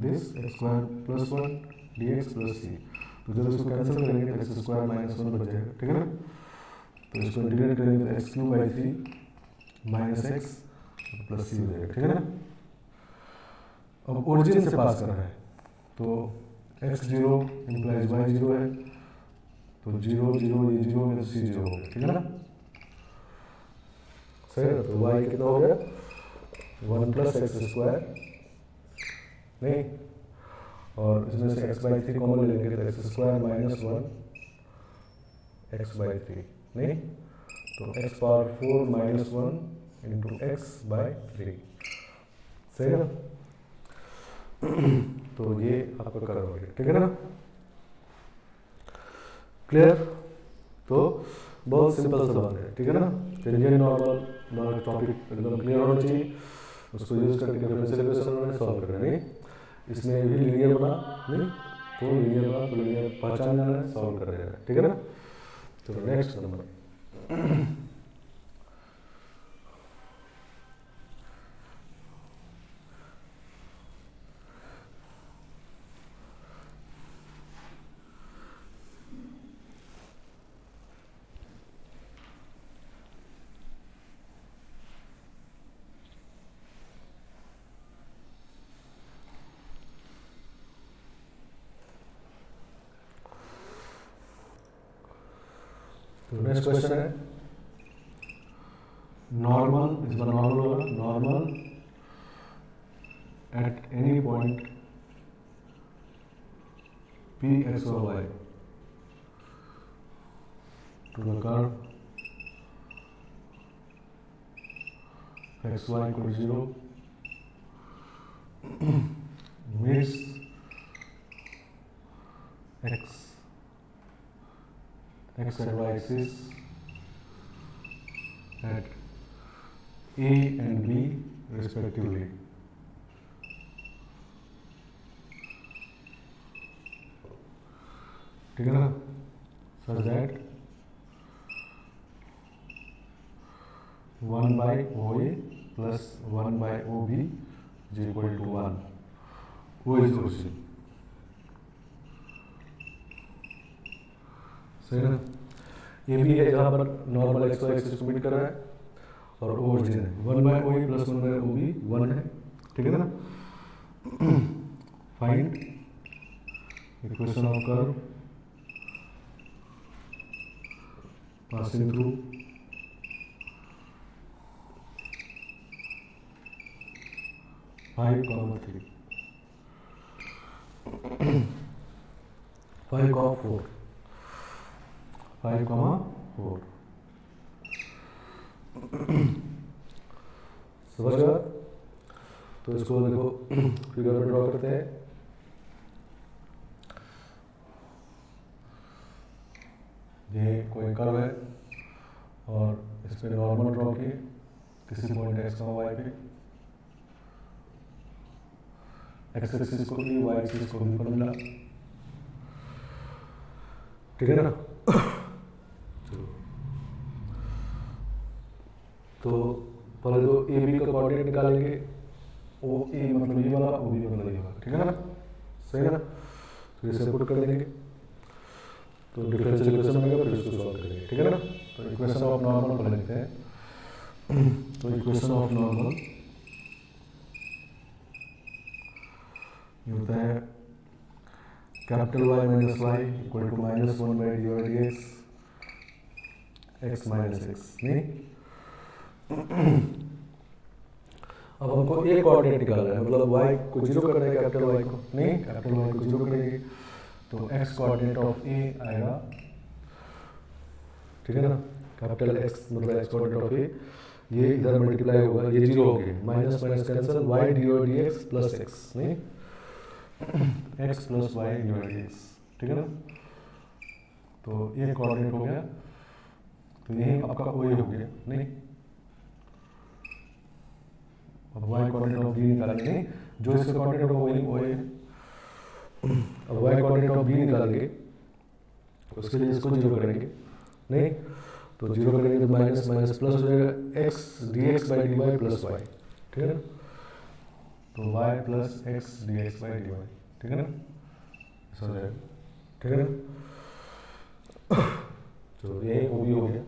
this x square plus 1 dx plus c. तो जब इसको कैंसिल करेंगे तो एक्स स्क्वायर माइनस 1 बच जाएगा. ठीक है ना? तो इसको इंटीग्रेट करेंगे तो x cube by 3 minus x plus c हो जाएगा. ठीक है ना? अब ओरिजिन से पास करना है तो x0 इंप्लाइज y0 है, तो 0 0 ये 0 में सी 0 हो गया. ठीक है ना? सही है. तो y कितना हो गया 1 प्लस एक्स स्क्वायर, नहीं और इसमें से x बाई 3 कॉमन ले लेंगे तो x square minus 1 x by 3, नहीं तो x power 4 minus 1 into x by 3. सही है ना? तो ये आपका कर्व हो गया. ठीक है ना? क्लियर? तो बहुत सिंपल सा बात है. ठीक है ना? टेंजेंट नॉर्मल टॉपिक एकदम क्लियर होना चाहिए, उसको यूज करके डिफरेंशियल इक्वेशन में सॉल्व करना है. नहीं इसमें भी लीनियर बना, नहीं तो लीनियर बना तो लीनियर पहचान जाना है, सॉल्व कर देना है. ठीक है ना? तो नेक्स्ट नंबर तो नेक्स्ट क्वेश्चन है नॉर्मल, इस बार नॉर्मल होगा. Normal at any point p x और y to the curve x y equal 0 meets x and y axis at A and B respectively. ठीक है ना? such that 1 by OA plus 1 by OB is equal to 1. वो is question सही ना? ये भी है जहाँ पर नॉर्मल एक्स वाई एक्सिस को मीट कर रहा है और ओरिजिन है 1 by O plus 1 by O B 1 है, ठीक है ना? Find equation of curve passing through 5, 3 5, 4 5, 4 समझ गया? तो इसको देखो फिगर में ड्रॉ करते हैं। ये कोई कर्व है और इस पे नॉर्मल ड्रॉ किए किसी पॉइंट एक्स वाई पे, एक्स एक्सिस को भी वाई एक्सिस को भी पर मिला, ठीक है ना? तो पहले तो ए बी का कोऑर्डिनेट निकालेंगे, ओ ए मतलब ये वाला, ओ बी मतलब ये वाला, ठीक है ना? सही है ना? तो इसे पुट कर देंगे तो डिफरेंशियल इक्वेशन बनेगा, फिर इसको सॉल्व करेंगे, ठीक है ना? तो इक्वेशन ऑफ नॉर्मल पढ़ लेते हैं। तो इक्वेशन ऑफ नॉर्मल ये होता है capital y minus y equal to minus 1 by d by d x minus x, नहीं? अब हमको एक कोऑर्डिनेट निकालना है, मतलब y को 0 कर देंगे, कैपिटल y को नहीं, कैपिटल y को 0 करेंगे तो x कोऑर्डिनेट ऑफ a आएगा, ठीक है ना? कैपिटल x मतलब x कोऑर्डिनेट ऑफ a, ये इधर मल्टीप्लाई होगा, ये 0 हो गया, minus minus cancel, y D x plus x, नहीं? x plus y D x, ठीक है ना? तो ये कोऑर्डिनेट हो गया, तो ये आपका o हो गया, नहीं? अब y कोऑर्डिनेट ऑफ b निकालेंगे, जो इसका कोऑर्डिनेट होगा वही वो है। अब y कोऑर्डिनेट ऑफ b निकालेंगे, उसके लिए इसको 0 करेंगे, नहीं? तो 0 करेंगे तो माइनस माइनस प्लस हो जाएगा, x dx by dy plus y, ठीक है ना? तो y plus x dx by dy, ठीक है ना? ऐसा हो जाएगा, ठीक है ना? तो ये वो भी हो गया।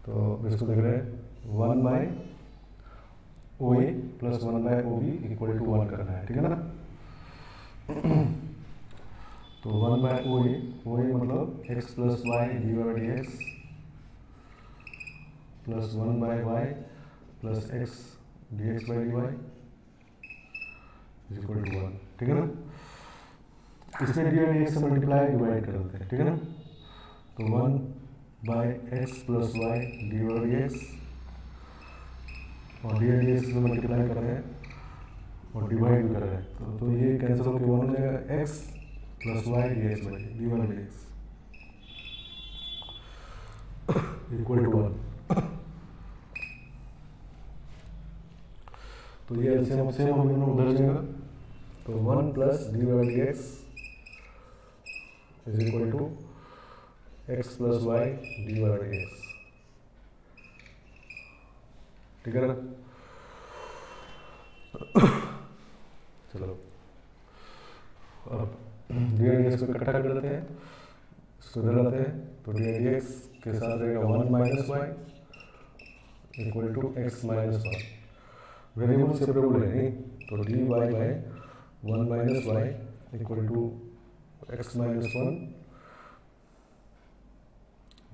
तो इसको देख रहे हैं 1 by O A plus 1 by O B equal to 1 करना है, ठीक है ना? तो 1 बाई ओ ए मतलब x plus y d by d x plus 1 by y plus x d x by d y equal to 1, ठीक है ना? इसमें डी बाई डी एक्स से मल्टीप्लाई डिवाइड कर देते हैं, ठीक है ना? तो 1 by x plus y d by d x और डी डी एक्स से मल्टीप्लाई कर रहे हैं और डिवाइड भी कर रहे हैं, तो ये कैंसिल होकर 1 हो जाएगा, x plus y d x by d by d x equal to 1। तो ये सेम हम दोनों उधर जाएगा, तो 1 plus d by d x is equal to x plus y d by d x, ठीक है ना? चलो अब डी डी एक्स को इकट्ठा कर देते हैं, इसको इधर लाते हैं, तो डी डी एक्स के साथ रहेगा 1 minus y equal to x minus y, variable separable है नहीं? तो d y by 1 minus y equal to x minus 1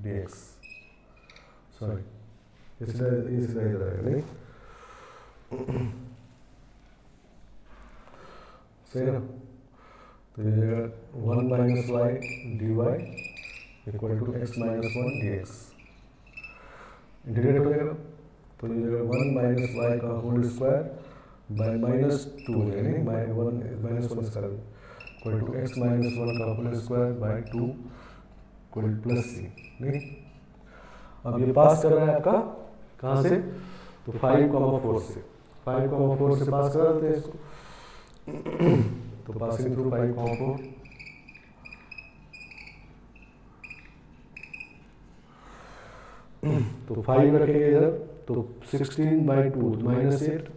d x, sorry इसलिए इधर आएगा, नहीं? सही है ना। तो ये 1 minus y d y equal to x minus 1 d x integrate हो जाएगा। तो ये 1 माइनस वाई का होल स्क्वायर बाय माइनस 2 यानी -1 square equal to x minus 1 का whole square by 2 equal plus c. नहीं, अब ये पास कर रहा है आपका कहाँ से, तो 5,4 से, 5,4 से पास कर देते हैं इसको। तो पासिंग थ्रू 5,4 तो 5 रखेंगे इधर, तो 16/2 -8,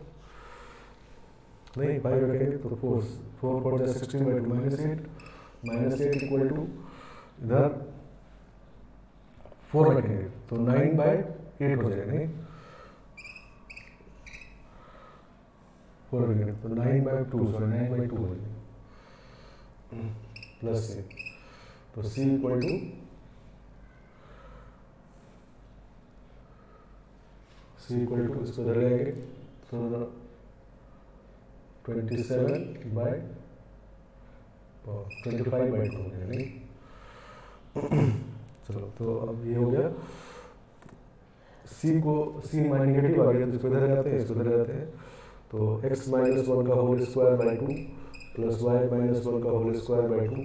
नहीं 5 रखेंगे तो 4 4 जा 16/2 -8 इक्वल टू इधर 4 रखेंगे तो 9/8 हो जाएगा। नहीं 4 रखेंगे तो 9/2 सॉरी 9/2 हो जाएगा प्लस सी। तो सी इक्वल टू इसको इधर ले आएंगे तो 25/2 हो गया। नहीं चलो, तो अब ये हो गया। सी नेगेटिव आ गया तो इसको इधर जाते हैं, इसको इधर जाते हैं। तो x माइनस 1 का whole square by 2 plus y minus 1 का होल स्क्वायर बाई 2।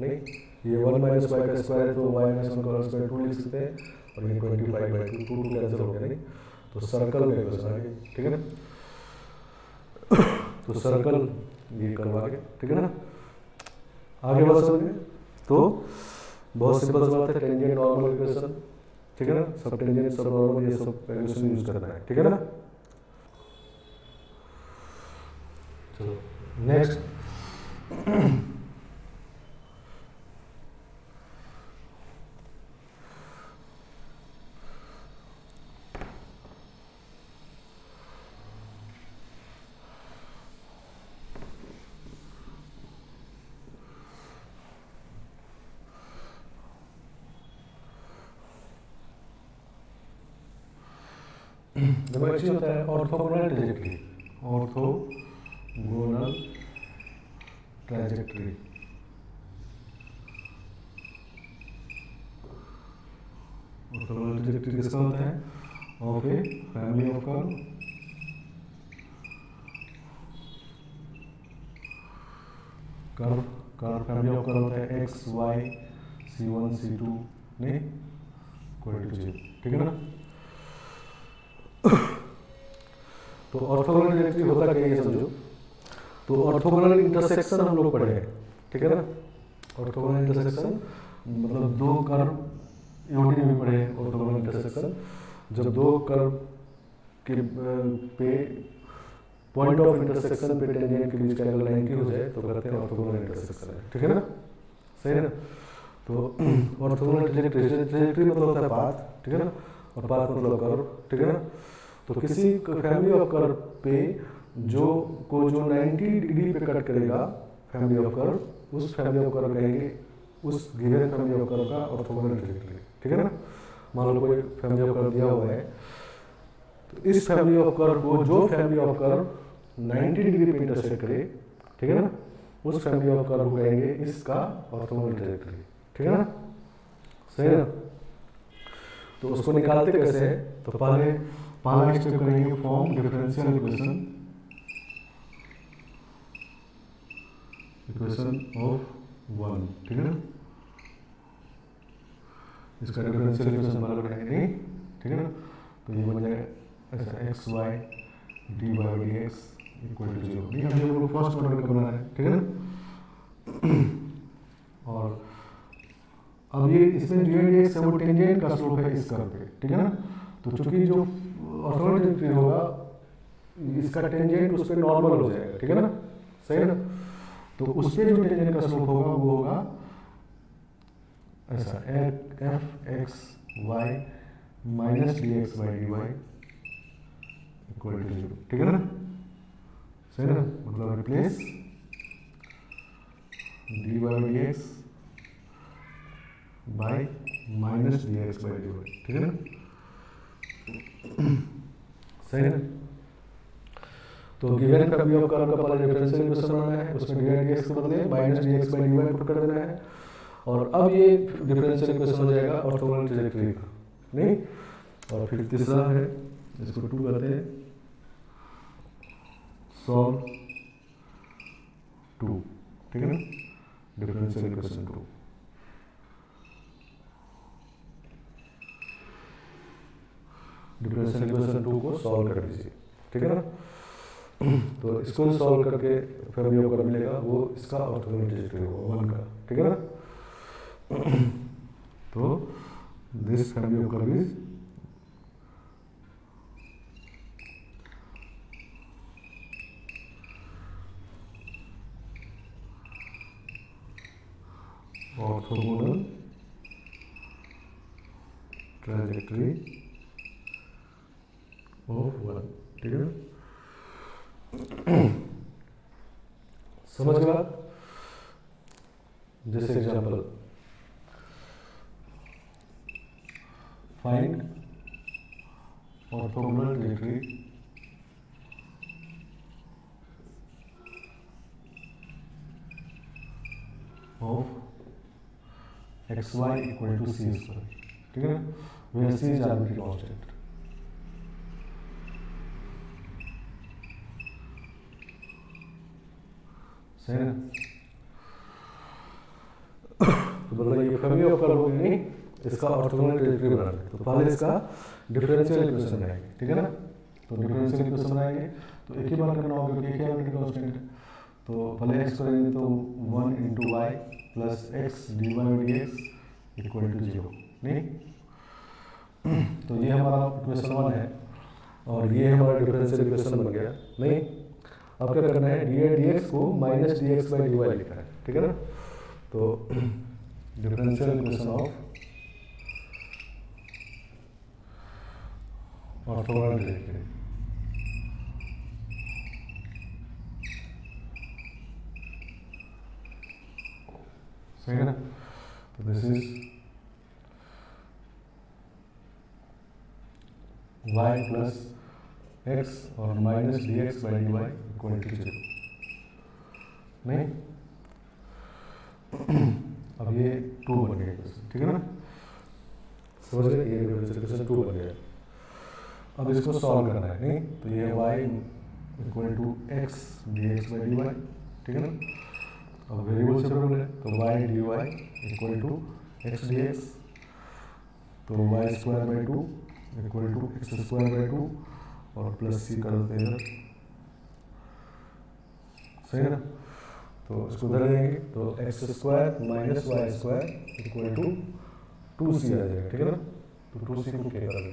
नहीं, ये 1 माइनस वाई का स्क्वायर है तो वाई माइनस 1 का होल स्क्वायर 2 लिख सकते हैं, और ये 25/2 2 कैंसिल हो गया। नहीं, तो सर्कल में क्वेश्चन आ गया। ठीक है ना, तो सर्कल ये करवा के, ठीक है ना। आगे बात समझ में, तो बहुत सिंपल सा बात है, टेंजेंट नॉर्मल इक्वेशन, ठीक है ना, सब टेंजेंट सब नॉर्मल ये सब इक्वेशन यूज करना है। ठीक है ना। चलो नेक्स्ट, नंबर 6 होता है ऑर्थोगोनल ट्रैजेक्टरी। ऑर्थोगोनल ट्रैजेक्टरी किसका होता है, of a family of curve family of curve होता है एक्स वाई C1 C2 नहीं इक्वल टू 0। ठीक है ना। तो ऑर्थोगोनल ट्रैजेक्टरी होता क्या है समझो। तो ऑर्थोगोनल इंटरसेक्शन हम लोग पढ़े हैं। ठीक है ना। ऑर्थोगोनल इंटरसेक्शन मतलब दो कर्व, यूटी में पढ़े हैं ऑर्थोगोनल इंटरसेक्शन। जब दो कर्व के पे पॉइंट ऑफ इंटरसेक्शन पे टेंजेंट के बीच का एंगल 90 हो जाए तो कहते हैं ऑर्थोगोनल इंटरसेक्शन है। ठीक है ना, सही है ना। तो ऑर्थोगोनल ट्रैजेक्टरी मतलब होता है पाथ। ठीक है ना, और पाथ मतलब कर्व। ठीक है ना। तो किसी फैमिली ऑफ कर्व पे जो 90 डिग्री पे कट करेगा फैमिली ऑफ कर्व, उस फैमिली ऑफ कर्व कहेंगे, उस गिवन फैमिली ऑफ कर्व का ऑर्थोगोनल ट्रैजेक्टरी। ठीक है ना। मान लो कोई फैमिली ऑफ कर्व दिया हुआ है, तो इस फैमिली ऑफ कर्व को जो फैमिली ऑफ कर्व 90 डिग्री पे इंटरसेक्ट करे, ठीक है ना, उस फैमिली ऑफ कर्व को कहेंगे इसका ऑर्थोगोनल ट्रैजेक्टरी। ठीक है ना, सही है ना। तो उसको निकालते कैसे है, तो पहला स्टेप करेंगे फॉर्म डिफरेंशियल इक्वेशन ऑफ 1। ठीक है ना। इसका डिफरेंशियल इक्वेशन बनाएंगे नहीं। ठीक है ना। तो ये बन जाएगा ऐसा x y d y d x equal to 0। ये हम लोग फर्स्ट ऑर्डर का बना रहे हैं। ठीक है ना। और अब ये इसमें डी डी एक्स है वो टेंजेंट का स्लोप है इस कर्व पे। ठीक है ना। तो चूंकि जो ऑर्थोगोनल ट्रैजेक्टरी होगा इसका टेंजेंट उस पर नॉर्मल हो जाएगा। ठीक है ना, सही है ना। तो उस पर जो टेंजेंट का स्लोप होगा वो होगा ऐसा f x y minus d x by d y equal to 0। ठीक है ना, सही है ना। मतलब replace d y by d x by minus d x by d y. ठीक है ना, सही है ना। तो गिवन फैमिली ऑफ कर्व का पहले डिफरेंशियल इक्वेशन बनाना है, उसमें dx के बदले minus d x by d y put कर देना है, और अब ये डिफरेंशियल इक्वेशन हो जाएगा ऑर्थोगोनल ट्रैजेक्टरी का, नहीं। और फिर तीसरा है, इसको 2 करते हैं, सॉल्व 2, ठीक है ना, डिफरेंशियल इक्वेशन 2। डिफरेंशियल इक्वेशन 2 को सॉल्व कर दीजिए, ठीक है ना। तो इसको सॉल्व करके फैमिली ऑफ कर्व मिलेगा, वो इसका ऑर्थोगोनल ट्रैजेक्टरी होगा 1 का, ठीक है ना। तो this family of curve is orthogonal trajectory of 1, ठीक है। समझ गया? जैसे example, find orthogonal trajectory of xy equal to c square, ठीक है ना, where c is arbitrary constant. सही है ना। तो मतलब ये फैमिली ऑफ कर्व होगी, नहीं, इसका ऑर्थोगोनल ट्रैजेक्टरी बनाना है, तो पहले इसका डिफरेंशियल इक्वेशन बनाएंगे, ठीक है ना। तो डिफरेंशियल इक्वेशन बनाएंगे तो एक ही बार करना होगा क्योंकि एक ही आर्बिट्ररी कांस्टेंट है। तो पहले x करेंगे तो 1 into y plus x d y by d x equal to 0, नहीं। तो ये हमारा इक्वेशन 1 है और ये हमारा डिफरेंशियल इक्वेशन बन गया, नहीं। अब क्या करना है, डी एक्स को minus d x by d y लिखना है, ठीक है ना। तो differential equation of orthogonal trajectory, सही है ना। तो this is y plus x और minus d x by d y equal to 0, नहीं। अब ये 2 बन गया, ठीक है ना, समझ गए, ये इक्वेशन 2 बन गया। अब इसको सॉल्व करना है, नहीं। तो ये y equal to x d x by d y, ठीक है ना। अब वेरिएबल सेपरेबल है तो y d y equal to x d x, तो y square by 2 equal to x square by 2 और प्लस सी कर देते हैं इधर, सही है ना। तो इसको उधर लेंगे तो x square minus y square equal to 2c आ जाएगा, ठीक है ना। तो 2c को क्या कर देंगे,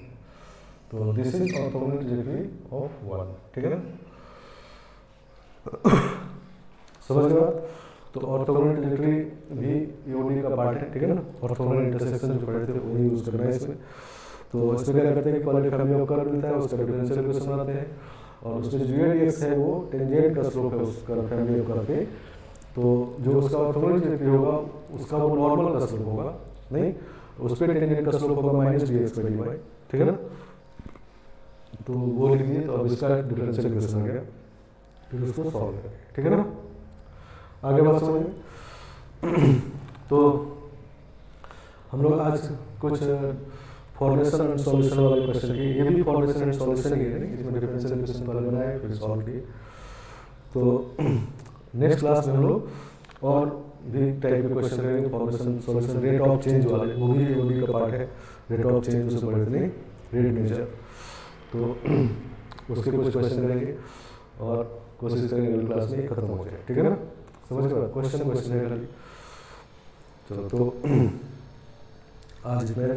तो this is orthogonal trajectory of 1, ठीक है ना। समझ गए बात। तो ऑर्थोगोनल ट्रैजेक्टरी भी ईओडी का पार्ट है, ठीक है ना। ऑर्थोगोनल इंटरसेक्शन जो पढ़े थे वही यूज करना है इसमें। तो इसमें क्या करते हैं कि पहले फैमिली ऑफ कर्व मिलता है, उसका डिफरेंशियल इक्वेशन बनाते हैं और उसमें जो dx है वो टेंजेंट का स्लोप है उसका फैमिली ऑफ कर्व पे। तो जो उसका ऑर्थोगोनल ट्रैजेक्टरी होगा उसका वो नॉर्मल का स्लोप होगा, नहीं, उस पर टेंजेंट का स्लोप होगा minus d x by d y, ठीक है ना। तो वो लिख दिए, तो अब इसका डिफरेंशियल इक्वेशन हो गया, फिर उसको सॉल्व करें, ठीक है ना। आगे बात समझ में। तो हम लोग आज कुछ फॉर्मेशन एंड सॉल्यूशन वाले क्वेश्चन किए, ये भी फॉर्मेशन एंड सॉल्यूशन ही है, इसमें डिफरेंशियल इक्वेशन पहले बनाए फिर सॉल्व किए। तो नेक्स्ट क्लास में हम लोग और भी टाइप के क्वेश्चन करेंगे, formation solution, rate of change वाले, वो भी ईओडी का पार्ट है, रेट ऑफ चेंज उसे पढ़ते नहीं, रेट मेजर। तो उसके कुछ क्वेश्चन करेंगे और कोशिश करेंगे अगली क्लास में खत्म हो जाए, ठीक है ना। समझ गए, क्वेश्चन है खाली। चलो तो आज इतना